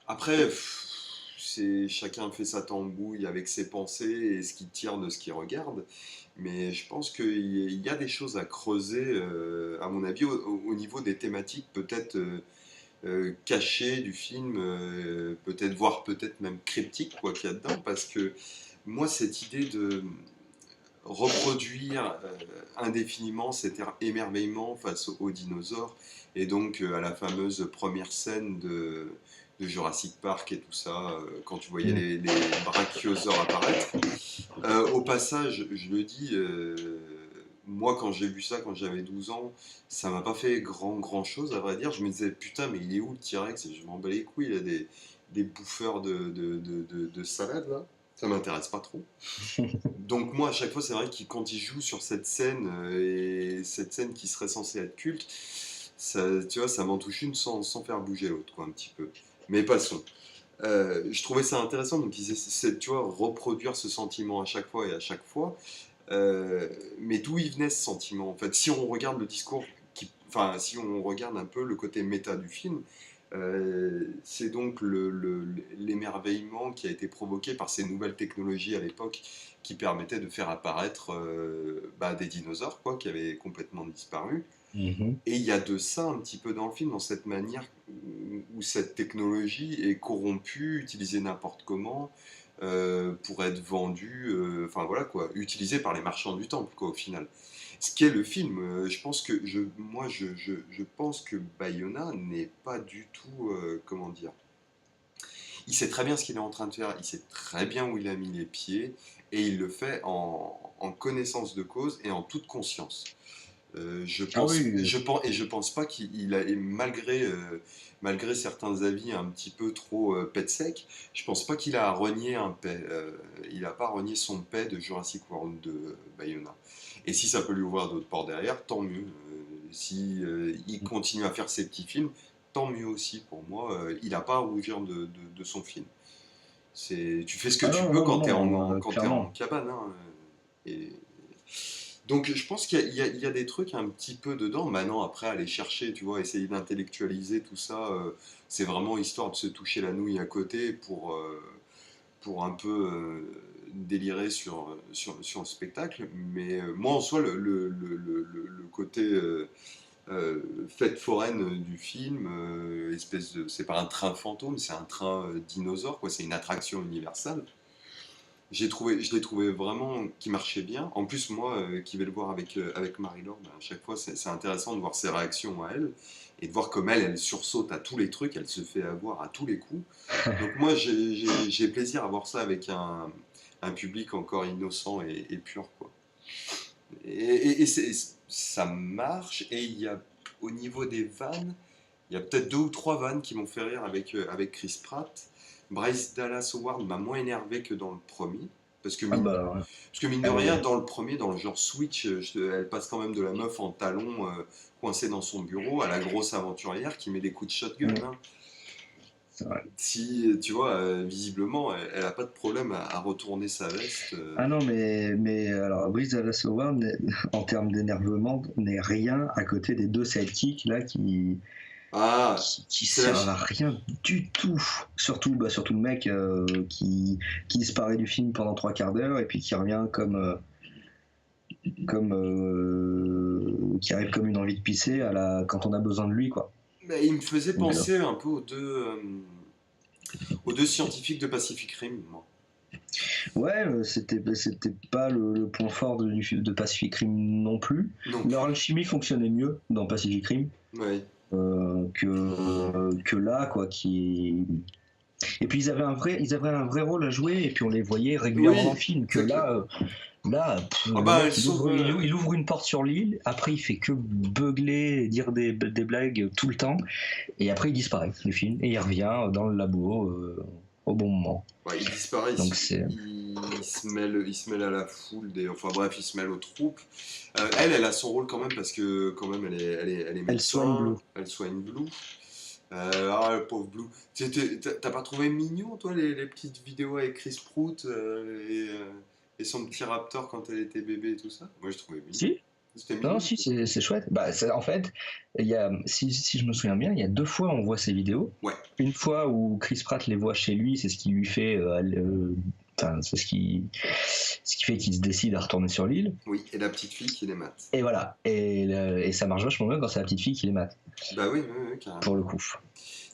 après, chacun fait sa tambouille avec ses pensées et ce qu'il tire de ce qu'il regarde. Mais je pense qu'il y a des choses à creuser, à mon avis, au niveau des thématiques peut-être cachées du film, peut-être voire peut-être même cryptiques quoi qu'il y a dedans, parce que moi cette idée de reproduire indéfiniment cet émerveillement face aux dinosaures et donc à la fameuse première scène de Jurassic Park et tout ça, quand tu voyais Mm. les brachiosaures apparaître. Au passage, je le dis, moi quand j'ai vu ça quand j'avais 12 ans, ça m'a pas fait grand chose à vrai dire. Je me disais putain, mais il est où le T-Rex? Et je m'en bats les couilles, il y a des bouffeurs de salade là. Ça m'intéresse pas trop. Donc moi à chaque fois c'est vrai que quand il joue sur cette scène et cette scène qui serait censée être culte, ça, tu vois, ça m'en touche une sans faire bouger l'autre quoi un petit peu. Mais passons. Je trouvais ça intéressant, donc tu vois, reproduire ce sentiment à chaque fois et à chaque fois. Mais d'où il venait ce sentiment en fait? Si on regarde le discours, enfin, si on regarde un peu le côté méta du film, c'est donc l'émerveillement qui a été provoqué par ces nouvelles technologies à l'époque qui permettaient de faire apparaître des dinosaures quoi, qui avaient complètement disparu. Mhm. Et il y a de ça un petit peu dans le film, dans cette manière où cette technologie est corrompue, utilisée n'importe comment, pour être vendue, enfin voilà quoi, utilisée par les marchands du temple quoi au final. Ce qui est le film, je pense que je pense que Bayona n'est pas du tout, comment dire, il sait très bien ce qu'il est en train de faire, il sait très bien où il a mis les pieds, et il le fait en connaissance de cause et en toute conscience. Ah oui, Je pense pas qu'il a, et malgré certains avis un petit peu trop pet sec, je pense pas qu'il a renié il a pas renié son paix de Jurassic World de Bayona. Et si ça peut lui ouvrir d'autres portes derrière, tant mieux. Si il continue à faire ses petits films, tant mieux aussi pour moi. Il a pas à rougir de son film. Tu fais ce que ah tu non, peux non, quand non, t'es non, quand t'es en clairement. cabane, hein. Et donc je pense qu'il y a des trucs un petit peu dedans. Maintenant, après, aller chercher, tu vois, essayer d'intellectualiser tout ça, c'est vraiment histoire de se toucher la nouille à côté pour un peu délirer sur le spectacle. Mais moi, en soi, le côté fête foraine du film, c'est pas un train fantôme, c'est un train dinosaure, quoi. C'est une attraction universelle. Je l'ai trouvé vraiment qui marchait bien. En plus, moi, qui vais le voir avec Marie-Laure, ben, à chaque fois, c'est intéressant de voir ses réactions à elle et de voir comme elle sursaute à tous les trucs, elle se fait avoir à tous les coups. Donc moi, j'ai plaisir à voir ça avec un public encore innocent et pur, quoi. Et ça marche, et il y a, au niveau des vannes, Il y a peut-être 2 ou 3 vannes qui m'ont fait rire avec Chris Pratt. Bryce Dallas Howard m'a moins énervé que dans le premier. Parce que Ah mine, bah, ouais. parce que mine de Elle rien, est- dans le premier, dans le genre Switch, elle passe quand même de la meuf en talons coincée dans son bureau à la grosse aventurière qui met des coups de shotgun, Ouais, hein. c'est vrai. Si, tu vois, visiblement, elle a pas de problème à retourner sa veste. Ah non, mais alors, Bryce Dallas Howard, en termes d'énervement, n'est rien à côté des deux sidekicks là Ah, qui c'est la, servent à rien du tout. Surtout le mec qui disparaît du film pendant 3 quarts d'heure et puis qui revient qui arrive comme une envie de pisser quand on a besoin de lui, quoi. mais il me faisait Donc, penser un peu aux deux scientifiques de Pacific Rim, moi. ouais, c'était pas le point fort de Pacific Rim non plus. Non Leur plus. alchimie fonctionnait mieux dans Pacific Rim Ouais. que là, quoi. Et puis ils avaient un vrai rôle à jouer et puis on les voyait régulièrement dans le Oui, film. Que c'est clair. le Ah bah, mec elles sont. il ouvre une porte sur l'île, après il fait que beugler et dire des blagues tout le temps, et après il disparaît du film et il revient dans le labo au bon moment. Ouais, il disparaît, Donc c'est. il se mêle à la foule enfin bref, il se mêle aux troupes. Elle a son rôle quand même parce que quand même elle est Elle soigne médecin, Blue. elle soigne Blue. Le pauvre Blue. T'as pas trouvé mignon toi les petites vidéos avec Chris Prout et son petit raptor quand elle était bébé et tout ça? Moi je trouvais mignon. Si. C'était Non, mignon. si, c'est chouette. Bah, en fait, si je me souviens bien, il y a 2 fois on voit ces vidéos. Ouais, Une fois où Chris Pratt les voit chez lui, c'est ce qui lui fait. Enfin, ce qui fait qu'il se décide à retourner sur l'île. oui, et la petite fille qui les mate. Et voilà. Et ça marche vachement bien quand c'est la petite fille qui les mate, Bah oui, oui, oui, carrément. pour le coup.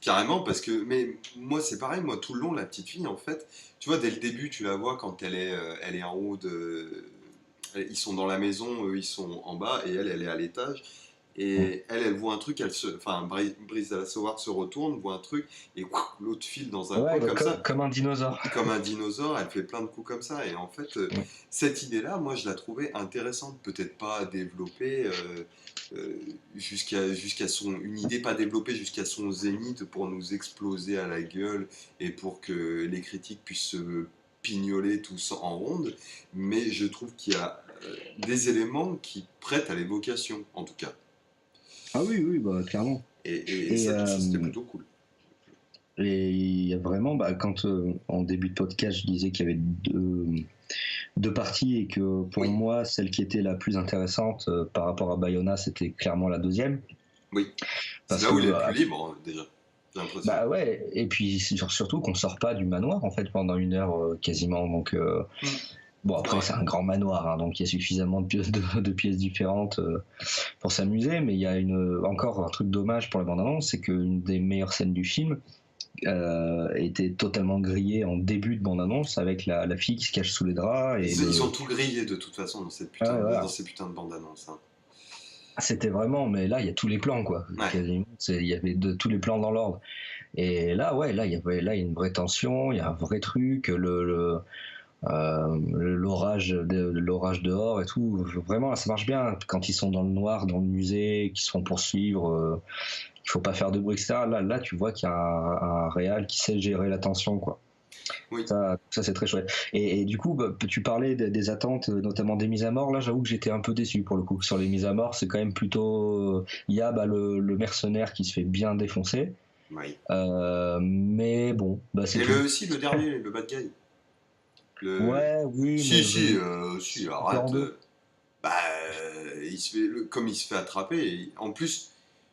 Carrément, parce que, mais moi c'est pareil, moi tout le long, la petite fille, en fait, tu vois, dès le début, tu la vois quand elle est en haut de. Ils sont dans la maison, eux ils sont en bas, et elle est à l'étage. Mm. Et elle voit un truc, enfin, Bryce Dallas Howard se retourne, voit un truc, et l'autre file dans un Ouais, coin bah, comme ça, comme un dinosaure. comme un dinosaure, elle fait plein de coups comme ça. Et en fait, Mm. cette idée-là, moi, je la trouvais intéressante. Peut-être pas à développer euh, une idée pas développée jusqu'à son zénith pour nous exploser à la gueule et pour que les critiques puissent se pignoler tous en ronde. Mais je trouve qu'il y a des éléments qui prêtent à l'évocation, en tout cas. Ah oui, oui, bah, clairement. Et Et, ça c'était plutôt cool. et il y a vraiment, bah, quand en début de podcast, je disais qu'il y avait deux parties et que pour Oui, moi, celle qui était la plus intéressante par rapport à Bayona, c'était clairement la deuxième. oui. C'est Parce là que, où il est le plus libre, déjà. J'ai l'impression. bah ouais, et puis surtout qu'on sort pas du manoir en fait pendant 1 heure quasiment. Donc, Hmm, bon, c'est après, vrai. c'est un grand manoir, hein, donc il y a suffisamment de pièces différentes pour s'amuser, mais il y a encore un truc dommage pour la bande-annonce, c'est qu'une des meilleures scènes du film était totalement grillée en début de bande-annonce avec la fille qui se cache sous les draps et Ils ont tout grillé de toute façon dans Ouais, dans voilà. ces putains de bandes annonces, hein. C'était vraiment, mais là, il y a tous les plans, quoi. Ouais. Quasiment. Il y avait tous les plans dans l'ordre. Et là, ouais, là, il y a une vraie tension, il y a un vrai truc, l'orage dehors et tout. Vraiment, là, ça marche bien. Quand ils sont dans le noir, dans le musée, qu'ils se font poursuivre, il faut pas faire de bruit, etc. Là, tu vois qu'il y a un réal qui sait gérer la tension, quoi. Oui. Ça c'est très chouette. Et du coup, bah, tu parlais des attentes, notamment des mises à mort. Là, j'avoue que j'étais un peu déçu pour le coup. Sur les mises à mort, c'est quand même plutôt. Il y a le mercenaire qui se fait bien défoncer. Oui. Mais bon, bah, c'est Et tout. le dernier, le bad guy. Ouais, oui, mais Si, coupé en arrête. deux. Bah, comme il se fait attraper. En plus,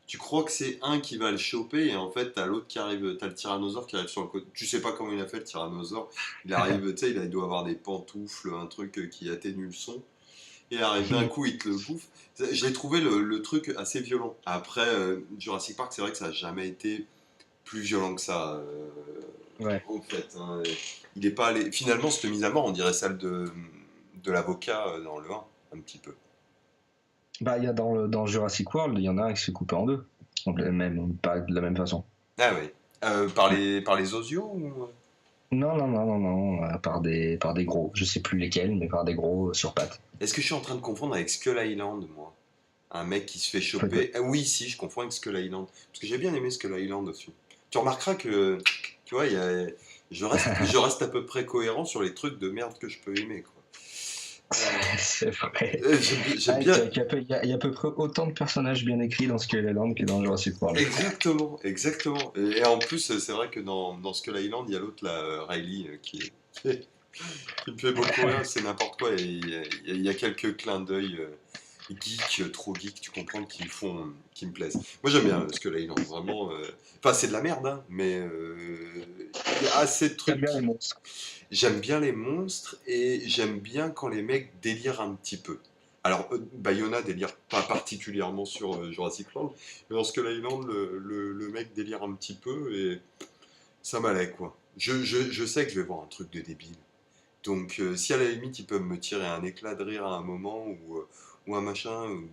tu crois que c'est un qui va le choper et en fait, t'as l'autre qui arrive, t'as le tyrannosaure qui arrive sur le côté. Tu sais pas comment il a fait le tyrannosaure. Il arrive, tu sais, il doit avoir des pantoufles, un truc qui atténue le son. Et il arrive d'un coup, il te le bouffe. J'ai trouvé le truc assez violent. Après, Jurassic Park, c'est vrai que ça a jamais été plus violent que ça, Ouais. en fait, hein. Il est pas allé. Finalement, cette mise à mort, on dirait celle de l'avocat dans le 1, un petit peu. Bah, il y a dans Jurassic World, il y en a un qui se fait couper en deux. Donc, pas de la même façon. Ah oui. Par les osios ou... Non, non, non, non, non, par des gros. Je sais plus lesquels, mais par des gros sur pattes. Est-ce que je suis en train de confondre avec Skull Island, moi? Un mec qui se fait Peut-être. choper. Ah oui, si, je confonds avec Skull Island. Parce que j'ai bien aimé Skull Island aussi. Tu remarqueras que, tu vois, je reste à peu près cohérent sur les trucs de merde que je peux aimer, quoi. C'est vrai. J'aime bien. Il y a à peu près autant de personnages bien écrits dans Skull Island que dans Jurassic World. Exactement, exactement. Et en plus, c'est vrai que dans Skull Island, il y a l'autre, là, Riley, qui me fait beaucoup rire, c'est n'importe quoi. Et il y a quelques clins d'œil geek, trop geek, tu comprends, qui me plaisent. Moi, j'aime bien Skull Island, vraiment. Enfin, c'est de la merde, hein, mais il y a assez de J'aime trucs. bien les monstres. J'aime bien les monstres et j'aime bien quand les mecs délirent un petit peu. Alors, Bayona délire pas particulièrement sur Jurassic World, mais dans Skull Island, le mec délire un petit peu et ça m'allait, quoi. Je sais que je vais voir un truc de débile. Donc, si à la limite ils peuvent me tirer un éclat de rire à un moment ou un machin, ou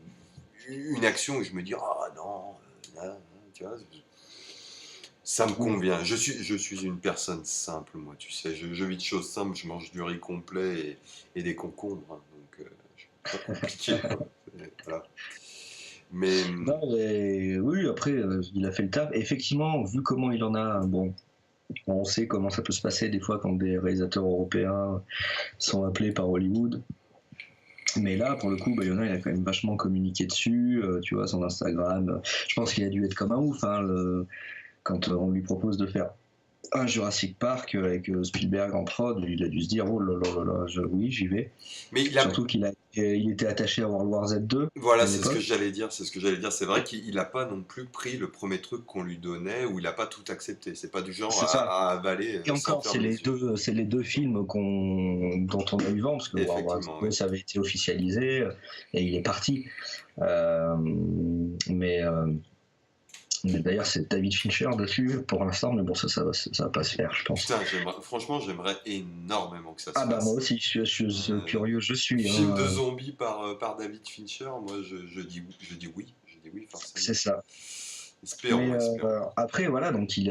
une action où je me dis, ah non, là, tu vois, ça me convient. Je suis une personne simple, moi, tu sais. Je vis de choses simples, je mange du riz complet et des concombres, hein, donc je suis pas compliqué, quoi. Voilà. Mais Non, mais oui, après, il a fait le taf. Et effectivement, vu comment il en a, bon, on sait comment ça peut se passer des fois quand des réalisateurs européens sont appelés par Hollywood. Mais là, pour le coup, Bayona, il a quand même vachement communiqué dessus, tu vois, son Instagram. Je pense qu'il a dû être comme un ouf, hein, quand on lui propose de faire un Jurassic Park avec Spielberg en prod, il a dû se dire, oh là là là là, oui, j'y vais. mais Surtout il était attaché à World War Z2 voilà, à c'est ce que l'époque. j'allais dire. C'est ce que j'allais dire. C'est vrai qu'il n'a pas non plus pris le premier truc qu'on lui donnait ou il n'a pas tout accepté. C'est pas du genre C'est ça. à avaler Et sans encore, fermer les yeux. c'est les deux films dont on a eu vent, parce que World War Effectivement, Z2, oui. ça avait été officialisé, et il est parti. Euh, mais, euh, mais d'ailleurs, c'est David Fincher dessus pour l'instant, mais bon, ça va pas se faire, je pense. Putain, franchement, j'aimerais énormément que ça se Ah bah moi fasse. aussi, curieux, je suis. Film de Hein, zombies par David Fincher, moi je dis oui forcément. c'est ça. Espérons, Mais espérons. après, voilà, donc il y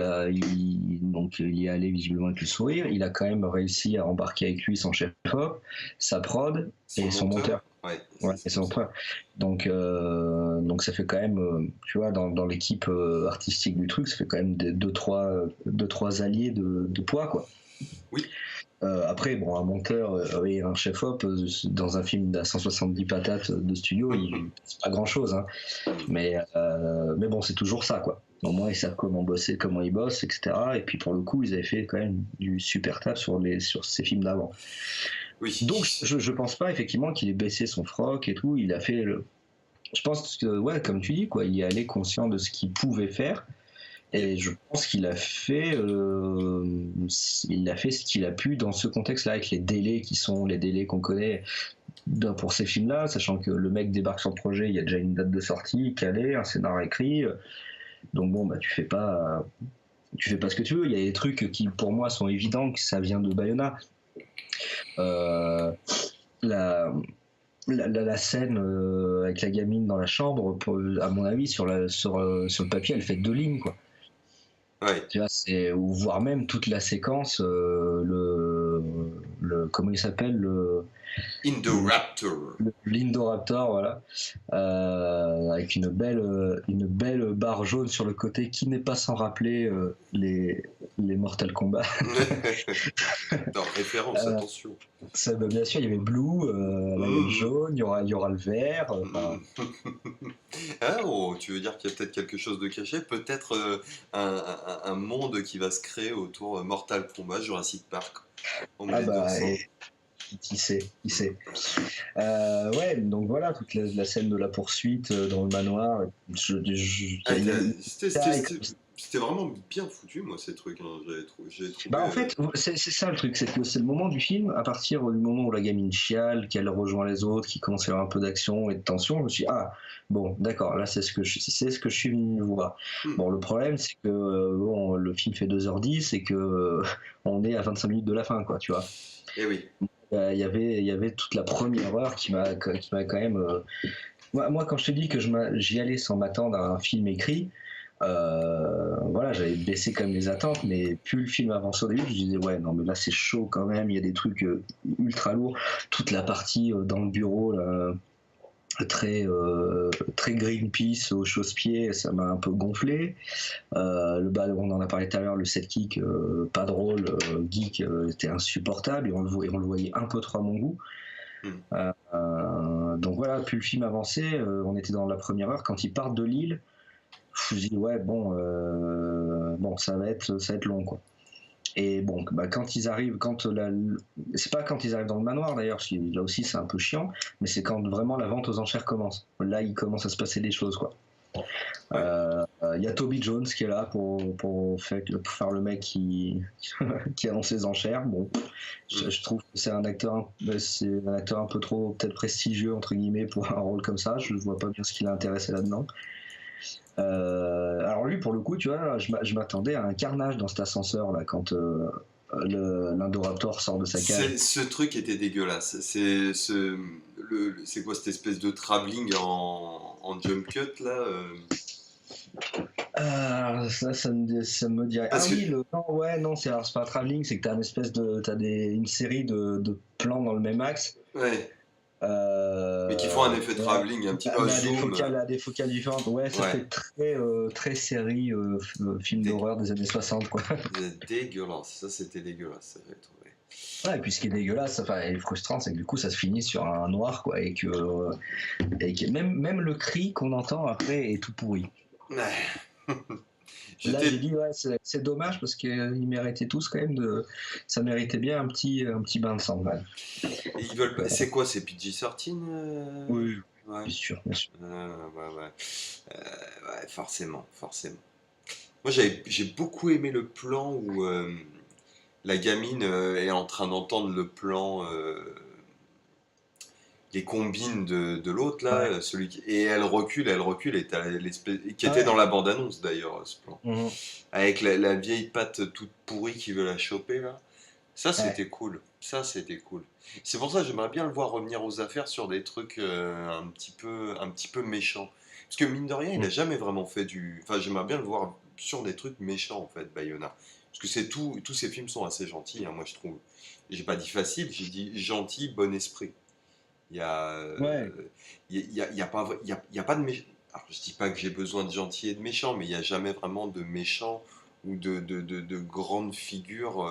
est allé visiblement avec le sourire. Il a quand même réussi à embarquer avec lui son chef-op, sa prod Son et son monteur, monteur. ouais, Ouais, c'est ce et qu'il me son semble. monteur. Donc ça fait quand même, tu vois, dans l'équipe artistique du truc, ça fait quand même deux, trois alliés de poids, quoi. Oui, Après, bon, un monteur et un chef-op dans un film d'à 170 patates de studio, c'est pas grand-chose, hein. Mais bon, c'est toujours ça, quoi. Au moins, ils savent comment bosser, comment ils bossent, etc. Et puis, pour le coup, ils avaient fait quand même du super taf sur ces films d'avant. Donc, oui. je pense pas, effectivement, qu'il ait baissé son froc et tout. Il a fait Je pense que, ouais, comme tu dis, quoi, il est allé conscient de ce qu'il pouvait faire. Et Et je pense il a fait ce qu'il a pu dans ce contexte-là, avec les délais qui sont les délais qu'on connaît pour ces films-là, sachant que le mec débarque sur le projet, il y a déjà une date de sortie calée, un scénario écrit. Donc bon, bah tu fais pas ce que tu veux. Il y a des trucs qui, pour moi, sont évidents que ça vient de Bayona. Euh, la, la scène avec la gamine dans la chambre, à mon avis, sur le papier, elle fait 2 lignes, quoi. ouais, Tu vois, ou voire même toute la séquence, comment il s'appelle, le, Indoraptor. l'Indoraptor, voilà, avec une belle barre jaune sur le côté qui n'est pas sans rappeler les Mortal Kombat. Non, référence, Euh, attention. Bah, bien sûr, il y avait Blue, là, il y a le Mm, jaune, il y aura le vert. Enfin, mm. Ah, oh, tu veux dire qu'il y a peut-être quelque chose de caché? Peut-être un monde qui va se créer autour Mortal Kombat, Jurassic Park, en ah bah, 1200. qui sait, qui sait. Ouais, donc voilà, toute la scène de la poursuite dans le manoir. Ah, Il y a une taille comme ça. c'était vraiment bien foutu, moi, ces trucs, hein. J'ai trouvé. Bah en fait, c'est ça le truc, c'est que c'est le moment du film, à partir du moment où la gamine chiale, qu'elle rejoint les autres, qu'il commence à y avoir un peu d'action et de tension, je me suis dit, ah, bon, d'accord, là c'est ce que je suis venu voir. Hmm. Bon, le problème, c'est que bon, le film fait 2h10 et que on est à 25 minutes de la fin, quoi, tu vois. Eh oui. Il y avait toute la première heure qui m'a quand même. Moi, quand je te dis que j'y allais sans m'attendre à un film écrit, voilà, j'avais baissé quand même les attentes, mais plus le film avançait au début, je disais ouais, non, mais là c'est chaud quand même, il y a des trucs ultra lourds. Toute la partie dans le bureau, là, très Greenpeace au chausse-pied, ça m'a un peu gonflé. On en a parlé tout à l'heure, le sidekick, pas drôle, geek, était insupportable et on le voyait un peu trop à mon goût. Donc voilà, plus le film avançait, on était dans la première heure, quand ils partent de l'île, je me dis ouais bon ça va être long quoi. Et bon, quand ils arrivent, c'est pas quand ils arrivent dans le manoir d'ailleurs, parce que là aussi c'est un peu chiant, mais c'est quand vraiment la vente aux enchères commence. Là, il commence à se passer des choses, quoi. Y a Toby Jones qui est là pour faire le mec qui annonce les enchères. Bon, je trouve que c'est un acteur un peu trop peut-être prestigieux entre guillemets pour un rôle comme ça. Je vois pas bien ce qui l'a intéressé là-dedans. Alors lui, pour le coup, tu vois, je m'attendais à un carnage dans cet ascenseur là quand l'Indoraptor sort de sa cage. Ce truc était dégueulasse. C'est quoi cette espèce de travelling en jump cut là Ça me dirait. Parce que Oui, non, c'est pas un travelling, c'est que une série de plans dans le même axe. ouais. Mais qui font un effet travelling un petit peu zoom. À des focales différentes. Ouais, ça fait très série film d'horreur des années 60 quoi. Dégueulasse, ça c'était dégueulasse, ça j'avais trouvé. Ouais, et puis ce qui est dégueulasse, et frustrant, c'est que du coup ça se finit sur un noir quoi, et que même le cri qu'on entend après est tout pourri. Là j'ai dit ouais, c'est dommage parce qu'ils méritaient tous quand même ça méritait bien un petit bain de sang. Ouais. Et ils veulent. C'est quoi, c'est PG-13 Oui, ouais. bien sûr. Ouais, forcément. Moi j'ai beaucoup aimé le plan où la gamine est en train d'entendre le plan, les combines de l'autre là, Ouais. et elle recule, et t'as l'espèce qui était dans la bande-annonce d'ailleurs, ce plan, avec la vieille patte toute pourrie qui veut la choper là. Ça c'était cool. C'est pour ça que j'aimerais bien le voir revenir aux affaires sur des trucs un petit peu méchants. Parce que mine de rien, il n'a jamais vraiment fait du. Enfin, j'aimerais bien le voir sur des trucs méchants en fait, Bayona. Parce que tous ces films sont assez gentils, hein, moi je trouve. J'ai pas dit facile, j'ai dit gentil, bon esprit. Il y a, il y a pas, il y a pas de méchant. Alors je dis pas que j'ai besoin de gentils et de méchants, mais il n'y a jamais vraiment de méchants ou de grandes figures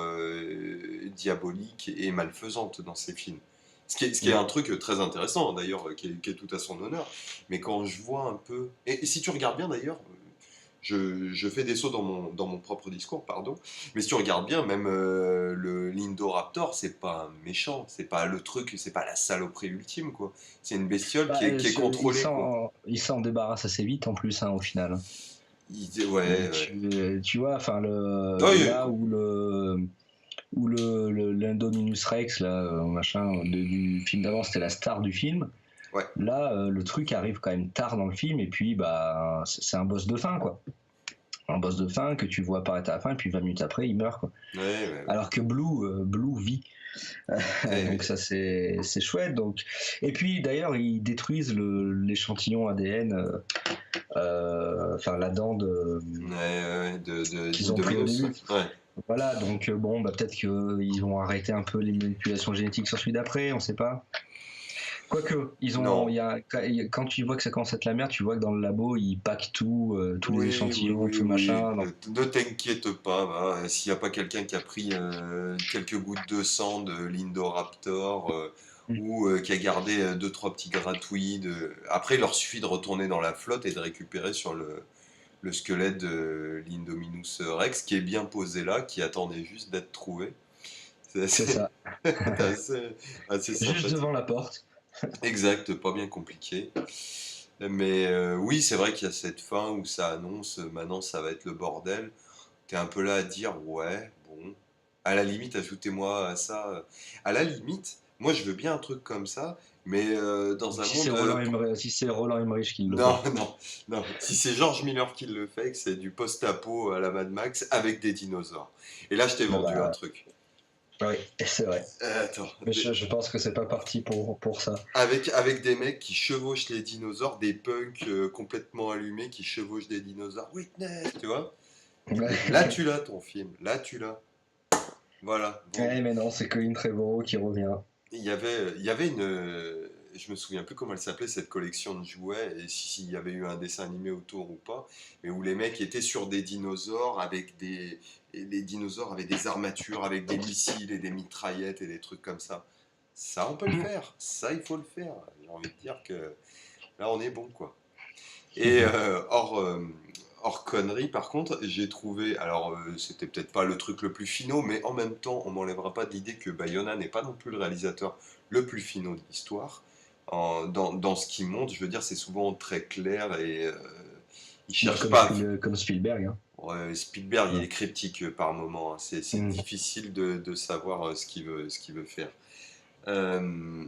diaboliques et malfaisantes dans ces films. Ce qui est un truc très intéressant d'ailleurs, qui est tout à son honneur. Mais quand je vois un peu. Et si tu regardes bien d'ailleurs, je fais des sauts dans mon propre discours, pardon. Mais si tu regardes bien, même le l'Indoraptor, c'est pas un méchant, c'est pas le truc, c'est pas la saloperie ultime, quoi. C'est une bestiole qui est contrôlée, quoi. Il s'en débarrasse assez vite en plus, hein, au final. Ouais. Tu vois, enfin là où l'Indominus Rex là, machin du film d'avant, c'était la star du film. Ouais. Là, le truc arrive quand même tard dans le film et puis c'est un boss de fin quoi. Un boss de fin que tu vois apparaître à la fin et puis 20 minutes après il meurt quoi. Ouais. Alors que Blue vit. Donc ça c'est chouette donc. Et puis d'ailleurs ils détruisent l'échantillon ADN, enfin la dent qu'ils ont pris au début. Ouais. Voilà, donc peut-être qu'ils vont arrêter un peu les manipulations génétiques sur celui d'après, on sait pas. Quoique, quand tu vois que ça commence à être la merde, tu vois que dans le labo, ils packent tous les échantillons, tout machin. Ne t'inquiète pas, s'il n'y a pas quelqu'un qui a pris quelques gouttes de sang de l'Indoraptor ou qui a gardé 2-3 petits gratouillis. Après, il leur suffit de retourner dans la flotte et de récupérer sur le squelette de l'Indominus Rex qui est bien posé là, qui attendait juste d'être trouvé. C'est ça. assez juste devant la porte. Exact, pas bien compliqué. Mais oui, c'est vrai qu'il y a cette fin où ça annonce maintenant ça va être le bordel. T'es un peu là à dire ouais, bon. À la limite, ajoutez-moi à ça. À la limite, moi je veux bien un truc comme ça, mais dans un monde. Si c'est Roland Emmerich qui le fait. Non. Si c'est George Miller qui le fait, que c'est du post-apo à la Mad Max avec des dinosaures. Et là, je t'ai vendu un truc. Oui, c'est vrai. Attends. Mais je pense que c'est pas parti pour ça. Avec des mecs qui chevauchent les dinosaures, des punks complètement allumés qui chevauchent des dinosaures. Witness, tu vois. Ouais. Là, tu l'as ton film. Là, tu l'as. Voilà. Bon. Ouais, mais non, c'est Colin Trevorrow qui revient. Il y avait une. je me souviens plus comment elle s'appelait cette collection de jouets et s'il y avait eu un dessin animé autour ou pas, mais où les mecs étaient sur des dinosaures et les dinosaures avaient des armatures avec des missiles et des mitraillettes et des trucs comme ça. Ça, on peut le faire. Ça, il faut le faire. J'ai envie de dire que là, on est bon, quoi. Et hors connerie, par contre, j'ai trouvé, alors c'était peut-être pas le truc le plus finaux, mais en même temps, on m'enlèvera pas de l'idée que Bayona n'est pas non plus le réalisateur le plus finaux de l'histoire. Dans ce qu'il montre, je veux dire, c'est souvent très clair et il Bah, cherche pas. comme Spielberg. Hein. Ouais, Spielberg, il Ouais. est cryptique par moment, hein. C'est Mm. difficile de savoir ce qu'il veut faire. Euh,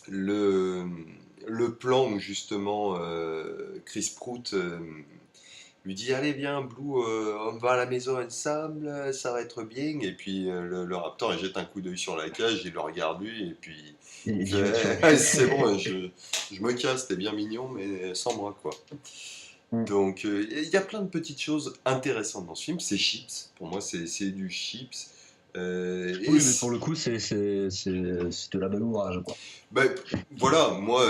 le, le plan où justement Chris Prout lui dit allez viens Blue, on va à la maison ensemble, ça va être bien. Et puis le Raptor il jette un coup d'œil sur la cage, il le regarde lui et puis Et il dit, va te faire fait enculer. c'est bon, je me casse, t'es bien mignon mais sans moi quoi. Mm. Donc il y a plein de petites choses intéressantes dans ce film, c'est chips, pour moi c'est du chips. Et Oui, mais pour le coup, c'est de la belle ouvrage, quoi. ben, voilà, moi,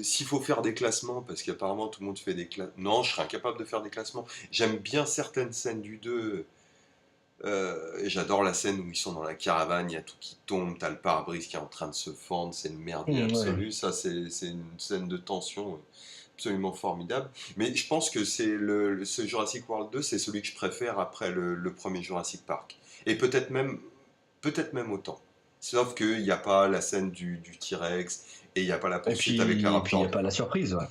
s'il faut faire des classements, parce qu'apparemment tout le monde fait des classements. Non, je serais incapable de faire des classements. J'aime bien certaines scènes du 2. Et j'adore la scène où ils sont dans la caravane, il y a tout qui tombe, t'as le pare-brise qui est en train de se fendre, c'est une merveille Ouais. absolue. Ça, c'est une scène de tension absolument formidable. Mais je pense que ce Jurassic World 2, c'est celui que je préfère après le premier Jurassic Park. Et peut-être même autant. Sauf qu'il n'y a pas la scène du T-Rex et il n'y a pas la poursuite avec la Et puis il n'y a Raptor. pas la surprise, ouais.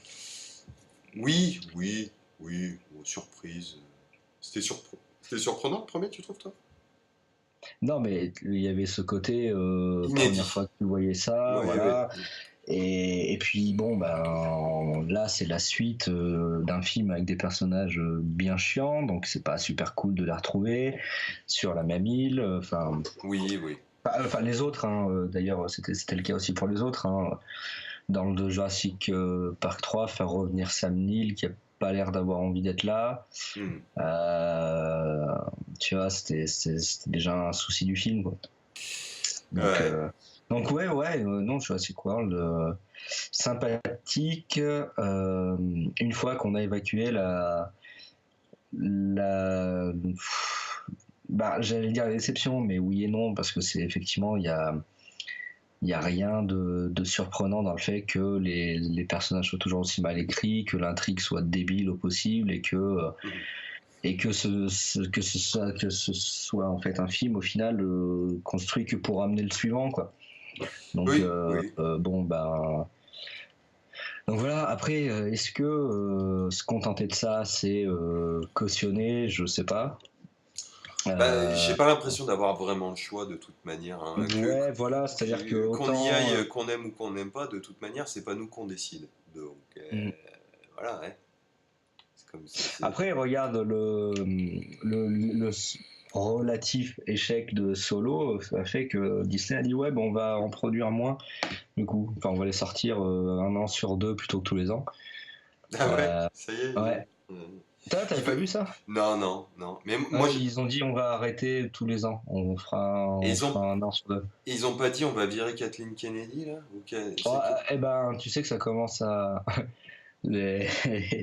Oui, surprise. C'était surprenant le premier, tu trouves, toi? Non, mais il y avait ce côté, première Inédit. fois que tu voyais ça, Oui, oui. voilà. Et puis bon, ben là, c'est la suite d'un film avec des personnages bien chiants, donc c'est pas super cool de les retrouver sur la même île. Oui, oui. Enfin, les autres, hein, d'ailleurs, c'était le cas aussi pour les autres. Hein. Dans le Jurassic Park 3, faire revenir Sam Neill qui a pas l'air d'avoir envie d'être là. Hmm. Euh, Tu vois, c'était déjà un souci du film, quoi. Donc, Ouais. euh, donc non, Jurassic World, sympathique. Une fois qu'on a évacué la, bah, j'allais dire la déception, mais oui et non, parce que c'est effectivement, il y a rien de surprenant dans le fait que les personnages soient toujours aussi mal écrits, que l'intrigue soit débile au possible Mhm. et que que ce soit en fait un film au final construit que pour amener le suivant, quoi. Donc Oui, oui. bon bah donc voilà. Après, est-ce que se contenter de ça, c'est cautionné? Je sais pas. Bah, j'ai Euh, pas l'impression d'avoir vraiment le choix de toute manière, hein. ouais, voilà, c'est-à-dire que Qu'on y autant aille, qu'on aime ou qu'on n'aime pas, de toute manière, c'est pas nous qu'on décide. Donc voilà, ouais. C'est comme c'est. après, regarde le relatif échec de Solo, ça fait que Disney a dit ouais, bon, on va en produire moins, du coup. Enfin, on va les sortir un an sur deux plutôt que tous les ans. Ah ouais, Euh, ça y est. ouais. T'avais Il pas veut. vu ça? Non, non, non. Mais moi, Ouais, ils ont dit on va arrêter tous les ans. et On fera un an sur deux. ils ont pas dit on va virer Kathleen Kennedy là? Oh, C'est qui? eh ben, tu sais que ça commence à. Il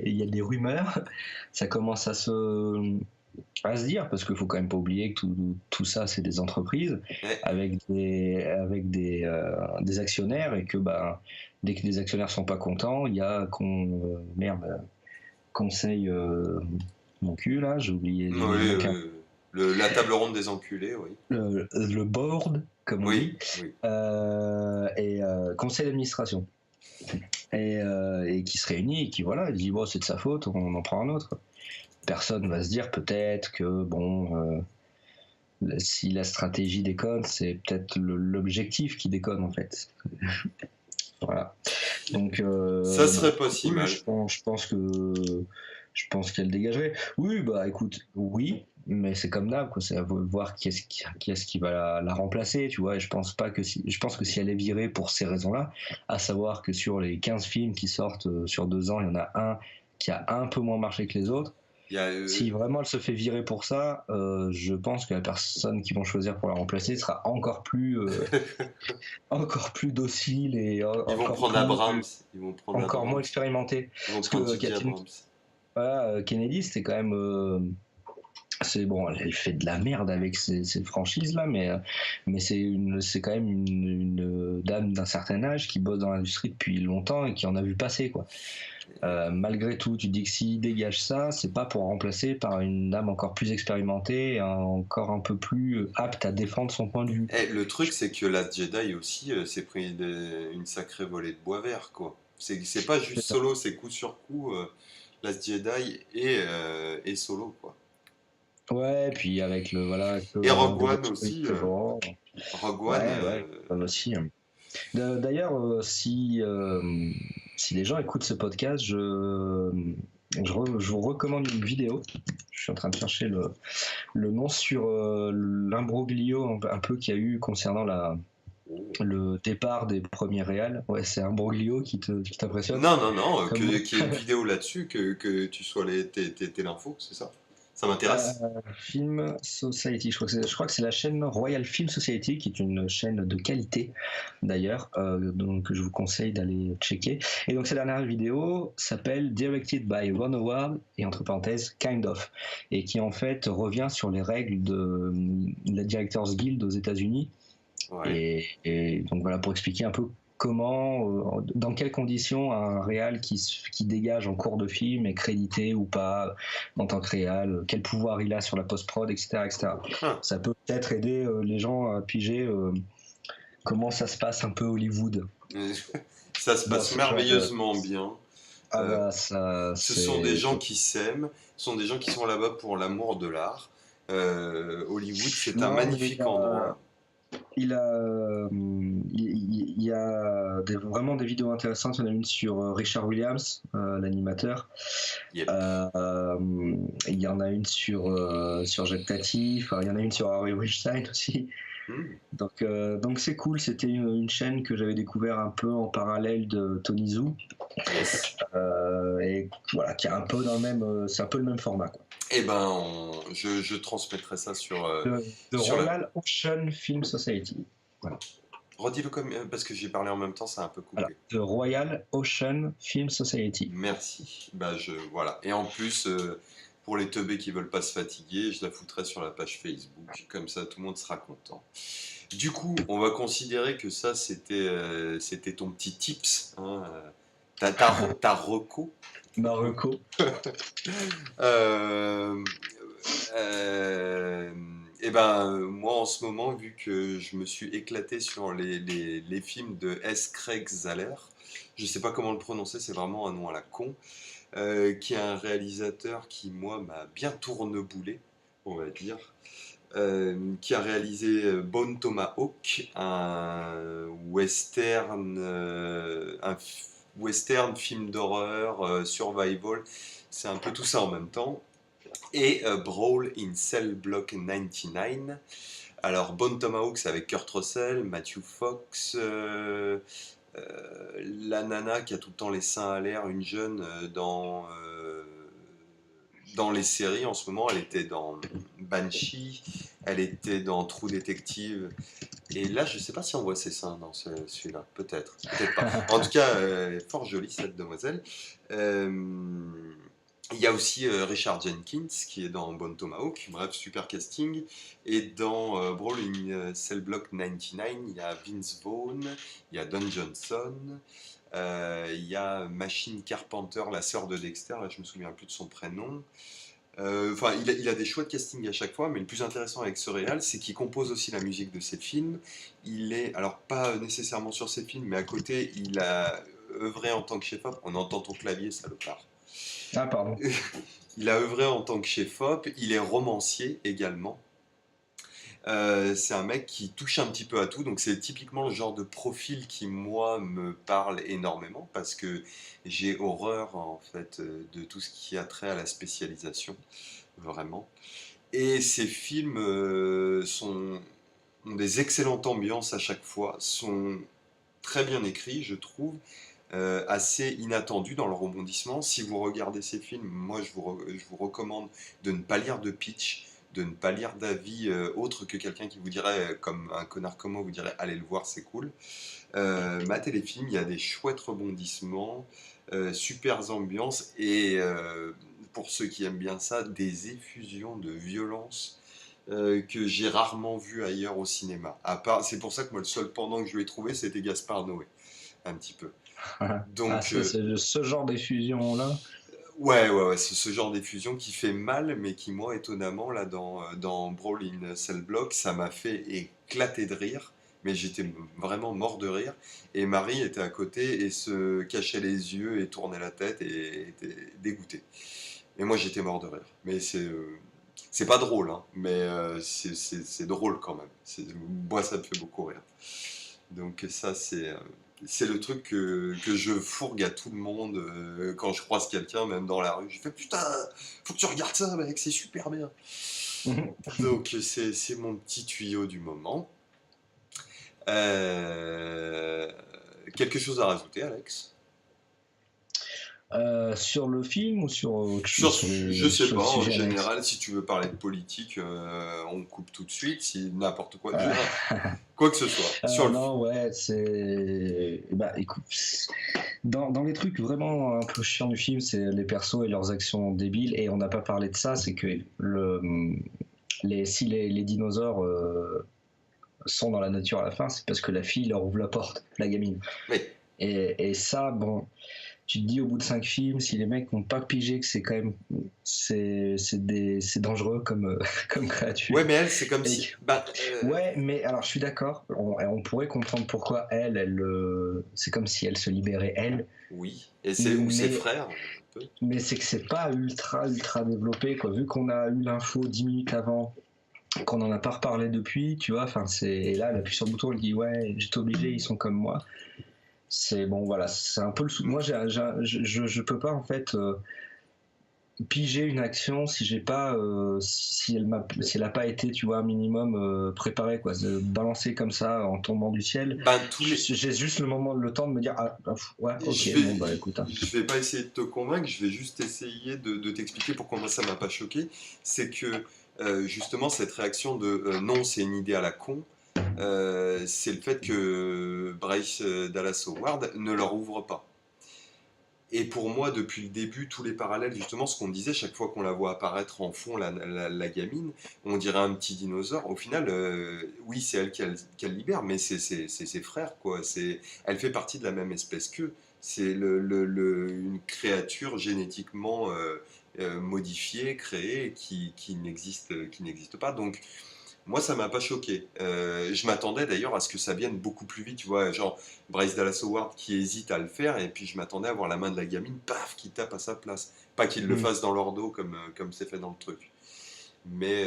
y a des rumeurs. Ça commence à se dire, parce qu'il faut quand même pas oublier que tout ça, c'est des entreprises Eh, avec des actionnaires et que bah, dès que les actionnaires sont pas contents, il y a conseil, mon cul là, j'ai oublié oui, le mot, la table ronde des enculés, oui. le board, comme on Oui, dit, oui. et conseil d'administration. Et qui se réunit et qui voilà, il dit bon, c'est de sa faute, on en prend un autre. Personne va se dire peut-être que bon, si la stratégie déconne, c'est peut-être l'objectif qui déconne en fait. Voilà. Donc Ça bon, serait pas si oui, mal. je pense qu'elle dégagerait. Oui, bah écoute, oui, mais c'est comme d'hab, quoi. C'est à voir qui est-ce qui va la remplacer, tu vois. Et je pense que si elle est virée pour ces raisons-là, à savoir que sur les 15 films qui sortent sur 2 ans, il y en a un qui a un peu moins marché que les autres. Il y a, Si vraiment elle se fait virer pour ça, je pense que la personne qu'ils vont choisir pour la remplacer sera encore plus docile et ils vont encore prendre plus, Abrams, ils vont prendre encore moins Abrams, expérimentée. ils vont Parce prendre que J.J. Abrams. voilà, Kennedy, c'était quand même. C'est bon, elle fait de la merde avec ces franchises là, mais c'est quand même une dame d'un certain âge qui bosse dans l'industrie depuis longtemps et qui en a vu passer quoi. Malgré tout, tu dis que s'il dégage ça, c'est pas pour remplacer par une dame encore plus expérimentée, et encore un peu plus apte à défendre son point de vue. Le truc, c'est que Last Jedi aussi s'est pris une sacrée volée de bois vert, quoi. C'est pas juste C'est ça. Solo, c'est coup sur coup Last Jedi et Solo, quoi. Ouais, puis avec le voilà, Et un Rogue double One truc, aussi. bon. Rogue One, Ouais, aussi. D'ailleurs, si les gens écoutent ce podcast, je vous recommande une vidéo. Je suis en train de chercher le nom sur l'imbroglio un peu qu'il y a eu concernant le départ des premiers réals. Ouais, c'est imbroglio qui t'impressionne. non, non, non, Comme moi. qu'il y ait une vidéo là-dessus, que tu sois t'es l'info, c'est ça? Ça m'intéresse. Film Society, je crois que c'est la chaîne Royal Film Society, qui est une chaîne de qualité d'ailleurs, donc je vous conseille d'aller checker. Et donc cette dernière vidéo s'appelle Directed by Ron Howard et entre parenthèses Kind of, et qui en fait revient sur les règles de la Directors Guild aux États-Unis. Ouais. Et donc voilà, pour expliquer un peu comment, dans quelles conditions un réal qui dégage en cours de film est crédité ou pas en tant que réal, quel pouvoir il a sur la post-prod, etc., etc. Ah. Ça peut peut-être aider les gens à piger comment ça se passe un peu Hollywood Ça se dans passe ce genre de... merveilleusement bien. Ah Euh, bah ça, Ce sont des c'est... gens qui s'aiment, ce sont des gens qui sont là-bas pour l'amour de l'art. Hollywood, c'est un Non, mais magnifique endroit. il y a vraiment des vidéos intéressantes. Il y en a une sur Richard Williams, l'animateur. Yep. Il y en a une sur Jacques Tati. Enfin, il y en a une sur Harvey Weinstein aussi. Hmm. Donc c'est cool. C'était une chaîne que j'avais découvert un peu en parallèle de Tony Zhou. Yes. Et voilà, qui est un peu dans le même, c'est un peu le même format, quoi. Eh ben, je transmettrai ça De sur la. Royal Ocean Film Society. Voilà. Redis-le comme parce que j'ai parlé en même temps, ça a un peu Voilà. coupé. The Royal Ocean Film Society. Merci. Bah voilà. Et en plus, pour les teubés qui veulent pas se fatiguer, je la foutrai sur la page Facebook. Comme ça, tout le monde sera content. Du coup, on va considérer que ça, c'était ton petit tips, hein, ta reco. Marocco. Euh, et ben, moi, en ce moment, vu que je me suis éclaté sur les films de S. Craig Zahler, je sais pas comment le prononcer, c'est vraiment un nom à la con, qui est un réalisateur qui, moi, m'a bien tourneboulé, on va dire. Qui a réalisé Bone Tomahawk, un western film d'horreur, survival, c'est un peu tout ça en même temps. Et Brawl in Cell Block 99. Alors Bone Tomahawk, c'est avec Kurt Russell, Matthew Fox, la nana qui a tout le temps les seins à l'air, une jeune dans les séries en ce moment. Elle était dans Banshee, elle était dans True Detective. Et là, je sais pas si on voit ses seins dans celui-là. Peut-être, peut-être pas. En tout cas, fort jolie cette demoiselle. Il y a aussi Richard Jenkins qui est dans Bone Tomahawk. Bref, super casting. Et dans Brawl in Cell Block 99, il y a Vince Vaughn, il y a Don Johnson. Il y a Machine Carpenter, la sœur de Dexter, là je me souviens plus de son prénom. Enfin, il a des choix de casting à chaque fois, mais le plus intéressant avec ce réal, c'est qu'il compose aussi la musique de ses films. Il est, alors pas nécessairement sur ses films, mais à côté, il a œuvré en tant que chef-op. On entend ton clavier, salopard. Ah, pardon. Il a œuvré en tant que chef-op, il est romancier également. C'est un mec qui touche un petit peu à tout, donc c'est typiquement le genre de profil qui moi me parle énormément parce que j'ai horreur en fait de tout ce qui a trait à la spécialisation, vraiment. Et ces films ont des excellentes ambiances à chaque fois, sont très bien écrits, je trouve. assez inattendus dans leur rebondissement. Si vous regardez ces films, moi je vous recommande de ne pas lire de pitch, de ne pas lire d'avis autre que quelqu'un qui vous dirait, comme un connard comme moi, vous dirait allez le voir, c'est cool. Matez les films, il y a des chouettes rebondissements, super ambiances et pour ceux qui aiment bien ça, des effusions de violence que j'ai rarement vu ailleurs au cinéma. À part, c'est pour ça que moi le seul pendant que je lui ai trouvé c'était Gaspard Noé, un petit peu. Ah, Donc c'est ce genre d'effusion-là. ouais, c'est ce genre d'effusion qui fait mal, mais qui moi étonnamment là dans Brawl in Cell Block, ça m'a fait éclater de rire. Mais j'étais vraiment mort de rire. Et Marie était à côté et se cachait les yeux et tournait la tête et était dégoûtée. Et moi j'étais mort de rire. Mais c'est pas drôle, hein, mais c'est drôle quand même. Moi ça me fait beaucoup rire. Donc ça c'est le truc que je fourgue à tout le monde quand je croise quelqu'un, même dans la rue. Je fais putain, faut que tu regardes ça mec, c'est super bien. Donc c'est mon petit tuyau du moment. Euh, Quelque chose à rajouter, Alex? Sur le film ou sur autre Sur, chose, je sais sur le pas, en sujet annexe? général, si tu veux parler de politique, on coupe tout de suite, si n'importe quoi, Euh, quoi que ce soit. Sur le... non, ouais, c'est. Bah, écoute, dans les trucs vraiment un peu chiants du film, c'est les persos et leurs actions débiles. Et on n'a pas parlé de ça, c'est que si les dinosaures sont dans la nature à la fin, c'est parce que la fille leur ouvre la porte, la gamine. Mais, Et ça, bon, tu te dis au bout de 5 films, si les mecs n'ont pas pigé que c'est quand même c'est dangereux comme, comme ouais, créature. mais elle, c'est comme Et si... Ben, ouais, mais alors je suis d'accord, on pourrait comprendre pourquoi c'est comme si elle se libérait elle, oui, et c'est ou ses mais, frères, un peu. mais c'est que c'est pas ultra développé, quoi. Vu qu'on a eu l'info 10 minutes avant, qu'on en a pas reparlé depuis, tu vois, enfin et là elle appuie sur le bouton, elle dit ouais, j'étais obligé, ils sont comme moi. C'est bon, voilà, c'est un peu moi je peux pas en fait piger une action si j'ai pas si elle a pas été, tu vois, un minimum préparée, quoi, balancer comme ça en tombant du ciel. Ben, tous les... J'ai juste le temps de me dire ouais, Je ok, vais, bon bah écoute, hein. je vais pas essayer de te convaincre, je vais juste essayer de t'expliquer pourquoi moi ça m'a pas choqué. C'est que justement cette réaction de non, c'est une idée à la con, c'est le fait que Bryce Dallas Howard ne leur ouvre pas. Et pour moi, depuis le début, tous les parallèles, justement, ce qu'on disait, chaque fois qu'on la voit apparaître en fond, la gamine, on dirait un petit dinosaure. Au final, oui, c'est elle qu'elle libère, mais c'est ses frères, quoi. Elle fait partie de la même espèce qu'eux. C'est une créature génétiquement modifiée, créée, qui n'existe pas. Donc, moi, ça m'a pas choqué. Je m'attendais d'ailleurs à ce que ça vienne beaucoup plus vite, tu vois, genre Bryce Dallas Howard qui hésite à le faire, et puis je m'attendais à voir la main de la gamine, paf, qui tape à sa place. Pas qu'il le Mm. fasse dans leur dos comme c'est fait dans le truc. Mais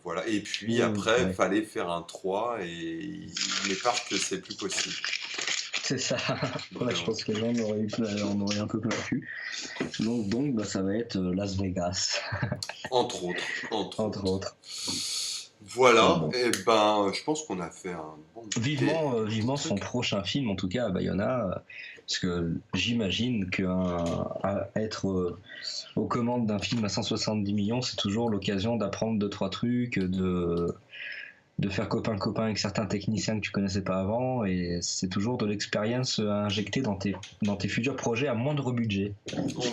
voilà. Et puis après, Ouais, fallait faire un 3 et il est part que c'est plus possible. c'est ça. Voilà, je pense Donc, que les gens on aurait un peu placu. Donc bah, ça va être Las Vegas, entre autres, entre entre autres. autres. Mais Voilà, bon. et ben, je pense qu'on a fait un bon Vivement son truc. prochain film, en tout cas à Bayona, parce que j'imagine être aux commandes d'un film à 170 millions, c'est toujours l'occasion d'apprendre deux trois trucs, de faire copain-copain avec certains techniciens que tu connaissais pas avant, et c'est toujours de l'expérience à injecter dans tes futurs projets à moindre budget. On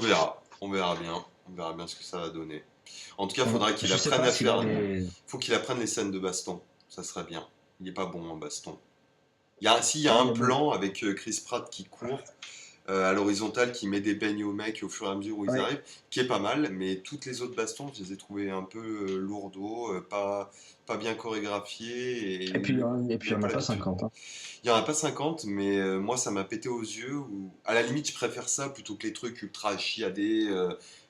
verra bien. On verra bien ce que ça va donner. En tout cas, il Bon, faudra qu'il je sais apprenne pas à s'il a faire. des. Faut qu'il apprenne les scènes de baston. Ça serait bien. Il est pas bon en baston. Il y a Ah, un il y a beau. plan avec Chris Pratt qui court à l'horizontale, qui met des beignes aux mecs au fur et à mesure où ils Ouais. arrivent, qui est pas mal, mais toutes les autres bastons, je les ai trouvés un peu lourdeaux, pas bien chorégraphiés, Et et puis, il y les en a pas blagues. 50. Hein. Il y en a pas 50, mais moi ça m'a pété aux yeux. À la limite, je préfère ça plutôt que les trucs ultra chiadés,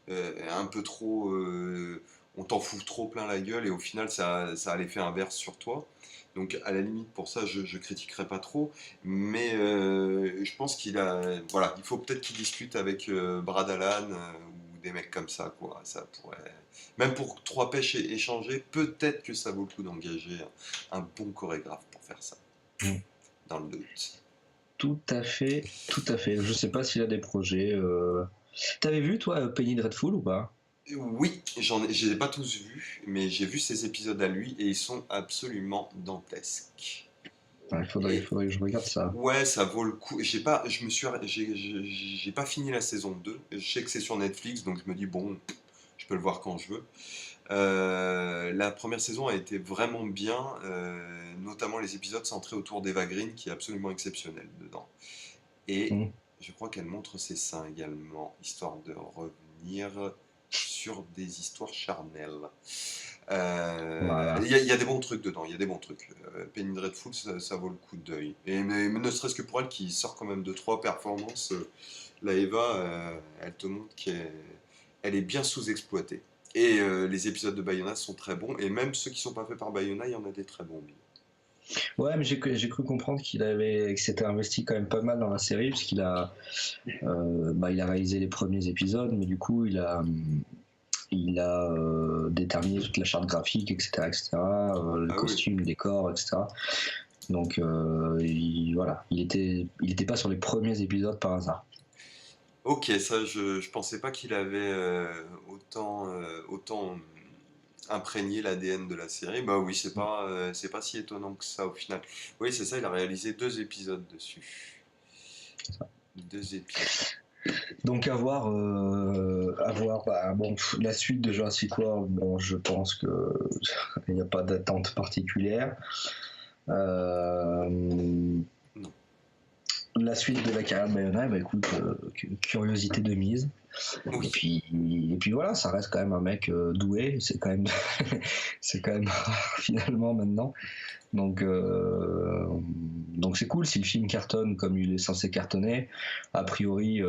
un peu trop. On t'en fout trop plein la gueule et au final ça a l'effet inverse sur toi. Donc à la limite, pour ça, je critiquerai pas trop. Mais je pense voilà, il faut peut-être qu'il discute avec Brad Allan ou des mecs comme ça, quoi. Ça pourrait. Même pour trois pêches échanger, peut-être que ça vaut le coup d'engager un bon chorégraphe pour faire ça Mm. dans le doute. Tout à fait, tout à fait. Je sais pas s'il a des projets. T'avais vu toi Penny Dreadful ou pas? Oui, je les ai pas tous vus, mais j'ai vu ces épisodes à lui et ils sont absolument dantesques. Ouais, Et faudrait que je regarde ça. ouais, ça vaut le coup. J'ai pas, je me suis, j'ai pas fini la saison 2. Je sais que c'est sur Netflix, donc je me dis bon, je peux le voir quand je veux. La première saison a été vraiment bien, notamment les épisodes centrés autour d'Eva Green, qui est absolument exceptionnelle dedans. Et Hmm. je crois qu'elle montre ses seins également, histoire de revenir sur des histoires charnelles. Voilà. Il y a des bons trucs dedans, il y a des bons trucs. Penny Dreadful, ça vaut le coup d'œil. Et mais ne serait-ce que pour elle qui sort quand même de trois performances, la Eva, elle te montre qu'elle est bien sous-exploitée. Et les épisodes de Bayona sont très bons, et même ceux qui sont pas faits par Bayona, il y en a des très bons. Ouais, mais j'ai cru comprendre qu'il s'était investi quand même pas mal dans la série, parce il a réalisé les premiers épisodes, mais du coup, il a déterminé toute la charte graphique, etc., etc., le Ah oui. costume, le décor, etc. Donc, voilà, il était pas sur les premiers épisodes par hasard. Ok, ça, je pensais pas qu'il avait autant imprégné l'ADN de la série. Bah oui, c'est pas si étonnant que ça au final. Oui, c'est ça, il a réalisé deux épisodes dessus. Deux épisodes. Donc à voir bah, bon, la suite de Jurassic World, bon, je pense que il n'y a pas d'attente particulière. Euh, Non. la suite de la carrière de Bayona, bah écoute, curiosité de mise. Oui. Et puis voilà, ça reste quand même un mec doué, c'est quand même, c'est quand même rare finalement maintenant. Donc, euh, donc c'est cool si le film cartonne comme il est censé cartonner. A priori,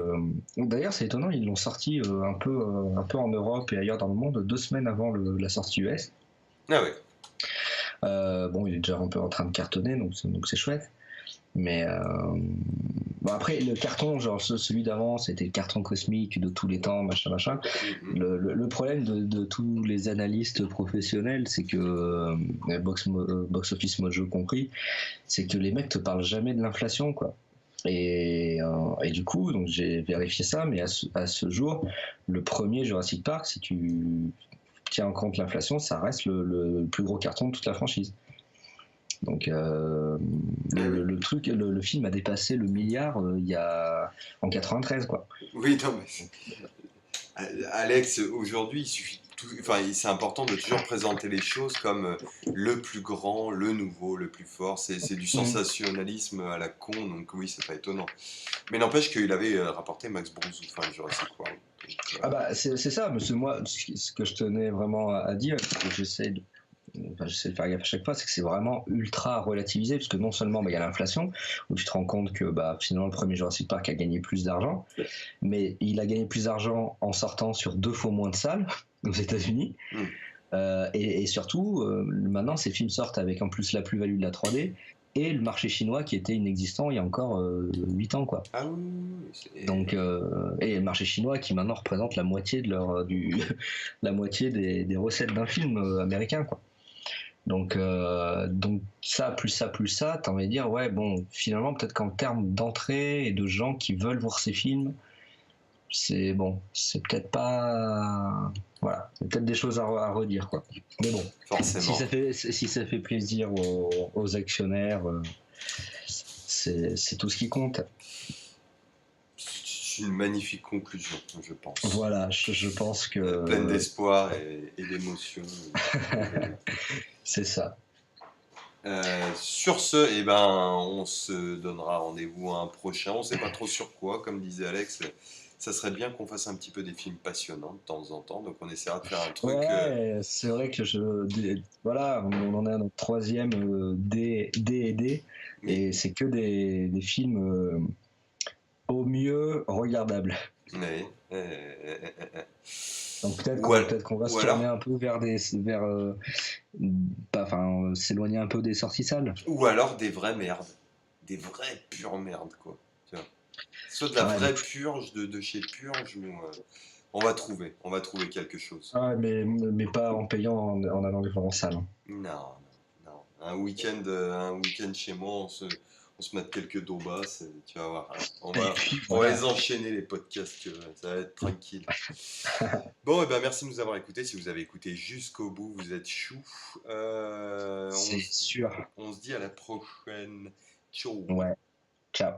d'ailleurs c'est étonnant, ils l'ont sorti un peu en Europe et ailleurs dans le monde 2 semaines avant la sortie US. Ah ouais. Bon, il est déjà un peu en train de cartonner, donc c'est chouette. Mais bon après le carton, genre celui d'avant, c'était le carton cosmique de tous les temps, machin machin. Mhm. Le problème de tous les analystes professionnels, c'est que Box Office Mojo compris, c'est que les mecs te parlent jamais de l'inflation, quoi. Et du coup, donc j'ai vérifié ça, mais à ce jour, le premier Jurassic Park, si tu tiens en compte l'inflation, ça reste le plus gros carton de toute la franchise. Donc Ah oui. le film a dépassé le milliard en 93, quoi. Oui, non, mais Alex, aujourd'hui, il suffit enfin, c'est important de toujours présenter les choses comme le plus grand, le nouveau, le plus fort. C'est du Mhm. sensationnalisme à la con, donc oui, c'est pas étonnant. Mais n'empêche qu'il avait rapporté Max Bronze, enfin Jurassic World. Donc, Ah bah c'est ça, monsieur. Moi, ce que je tenais vraiment à dire, et que j'essaie de faire gaffe à chaque fois, c'est que c'est vraiment ultra relativisé, parce que non seulement bah, il y a l'inflation, où tu te rends compte que bah, finalement le premier Jurassic Park a gagné plus d'argent, mais il a gagné plus d'argent en sortant sur 2 fois moins de salles aux États-Unis. hmm. Et surtout, maintenant ces films sortent avec en plus la plus-value de la 3D et le marché chinois qui était inexistant il y a encore 8 ans, quoi. Ah oui, oui, oui, Donc, et le marché chinois qui maintenant représente la moitié la moitié des recettes d'un film américain, quoi. Donc ça, plus ça, t'as envie de dire, ouais, bon, finalement, peut-être qu'en termes d'entrée et de gens qui veulent voir ces films, c'est bon, c'est peut-être pas. Voilà, c'est peut-être des choses à redire, quoi. Mais bon, forcément. si ça fait plaisir aux actionnaires, c'est tout ce qui compte. C'est une magnifique conclusion, je pense. Voilà, je pense Pleine que d'espoir et d'émotion. c'est ça. Sur ce, eh ben, on se donnera rendez-vous à un prochain. On ne sait pas trop sur quoi, comme disait Alex. Ça serait bien qu'on fasse un petit peu des films passionnants de temps en temps. Donc on essaiera de faire un truc. Ouais, c'est vrai que voilà, on en est à notre troisième D et D, Oui, et c'est que des films au mieux regardables. oui. Donc Ou, al- peut-être qu'on va se ou tourner alors, un peu vers enfin s'éloigner un peu des sorties salles. ou alors des vraies merdes. Des vraies pures merdes, quoi. Tu vois. Soit de la Ouais, vraie purge de chez Purge, on va trouver quelque chose. mais pas en payant en allant les voir en salle, hein. Non, non, non. Un week-end chez moi, on se mette quelques dos basses, tu vas voir. Hein. Et puis On va voilà. les enchaîner, les podcasts, ça va être tranquille. Bon, et ben merci de nous avoir écoutés. Si vous avez écouté jusqu'au bout, vous êtes chou. C'est sûr. On se dit à la prochaine. Ciao. Ouais. Ciao.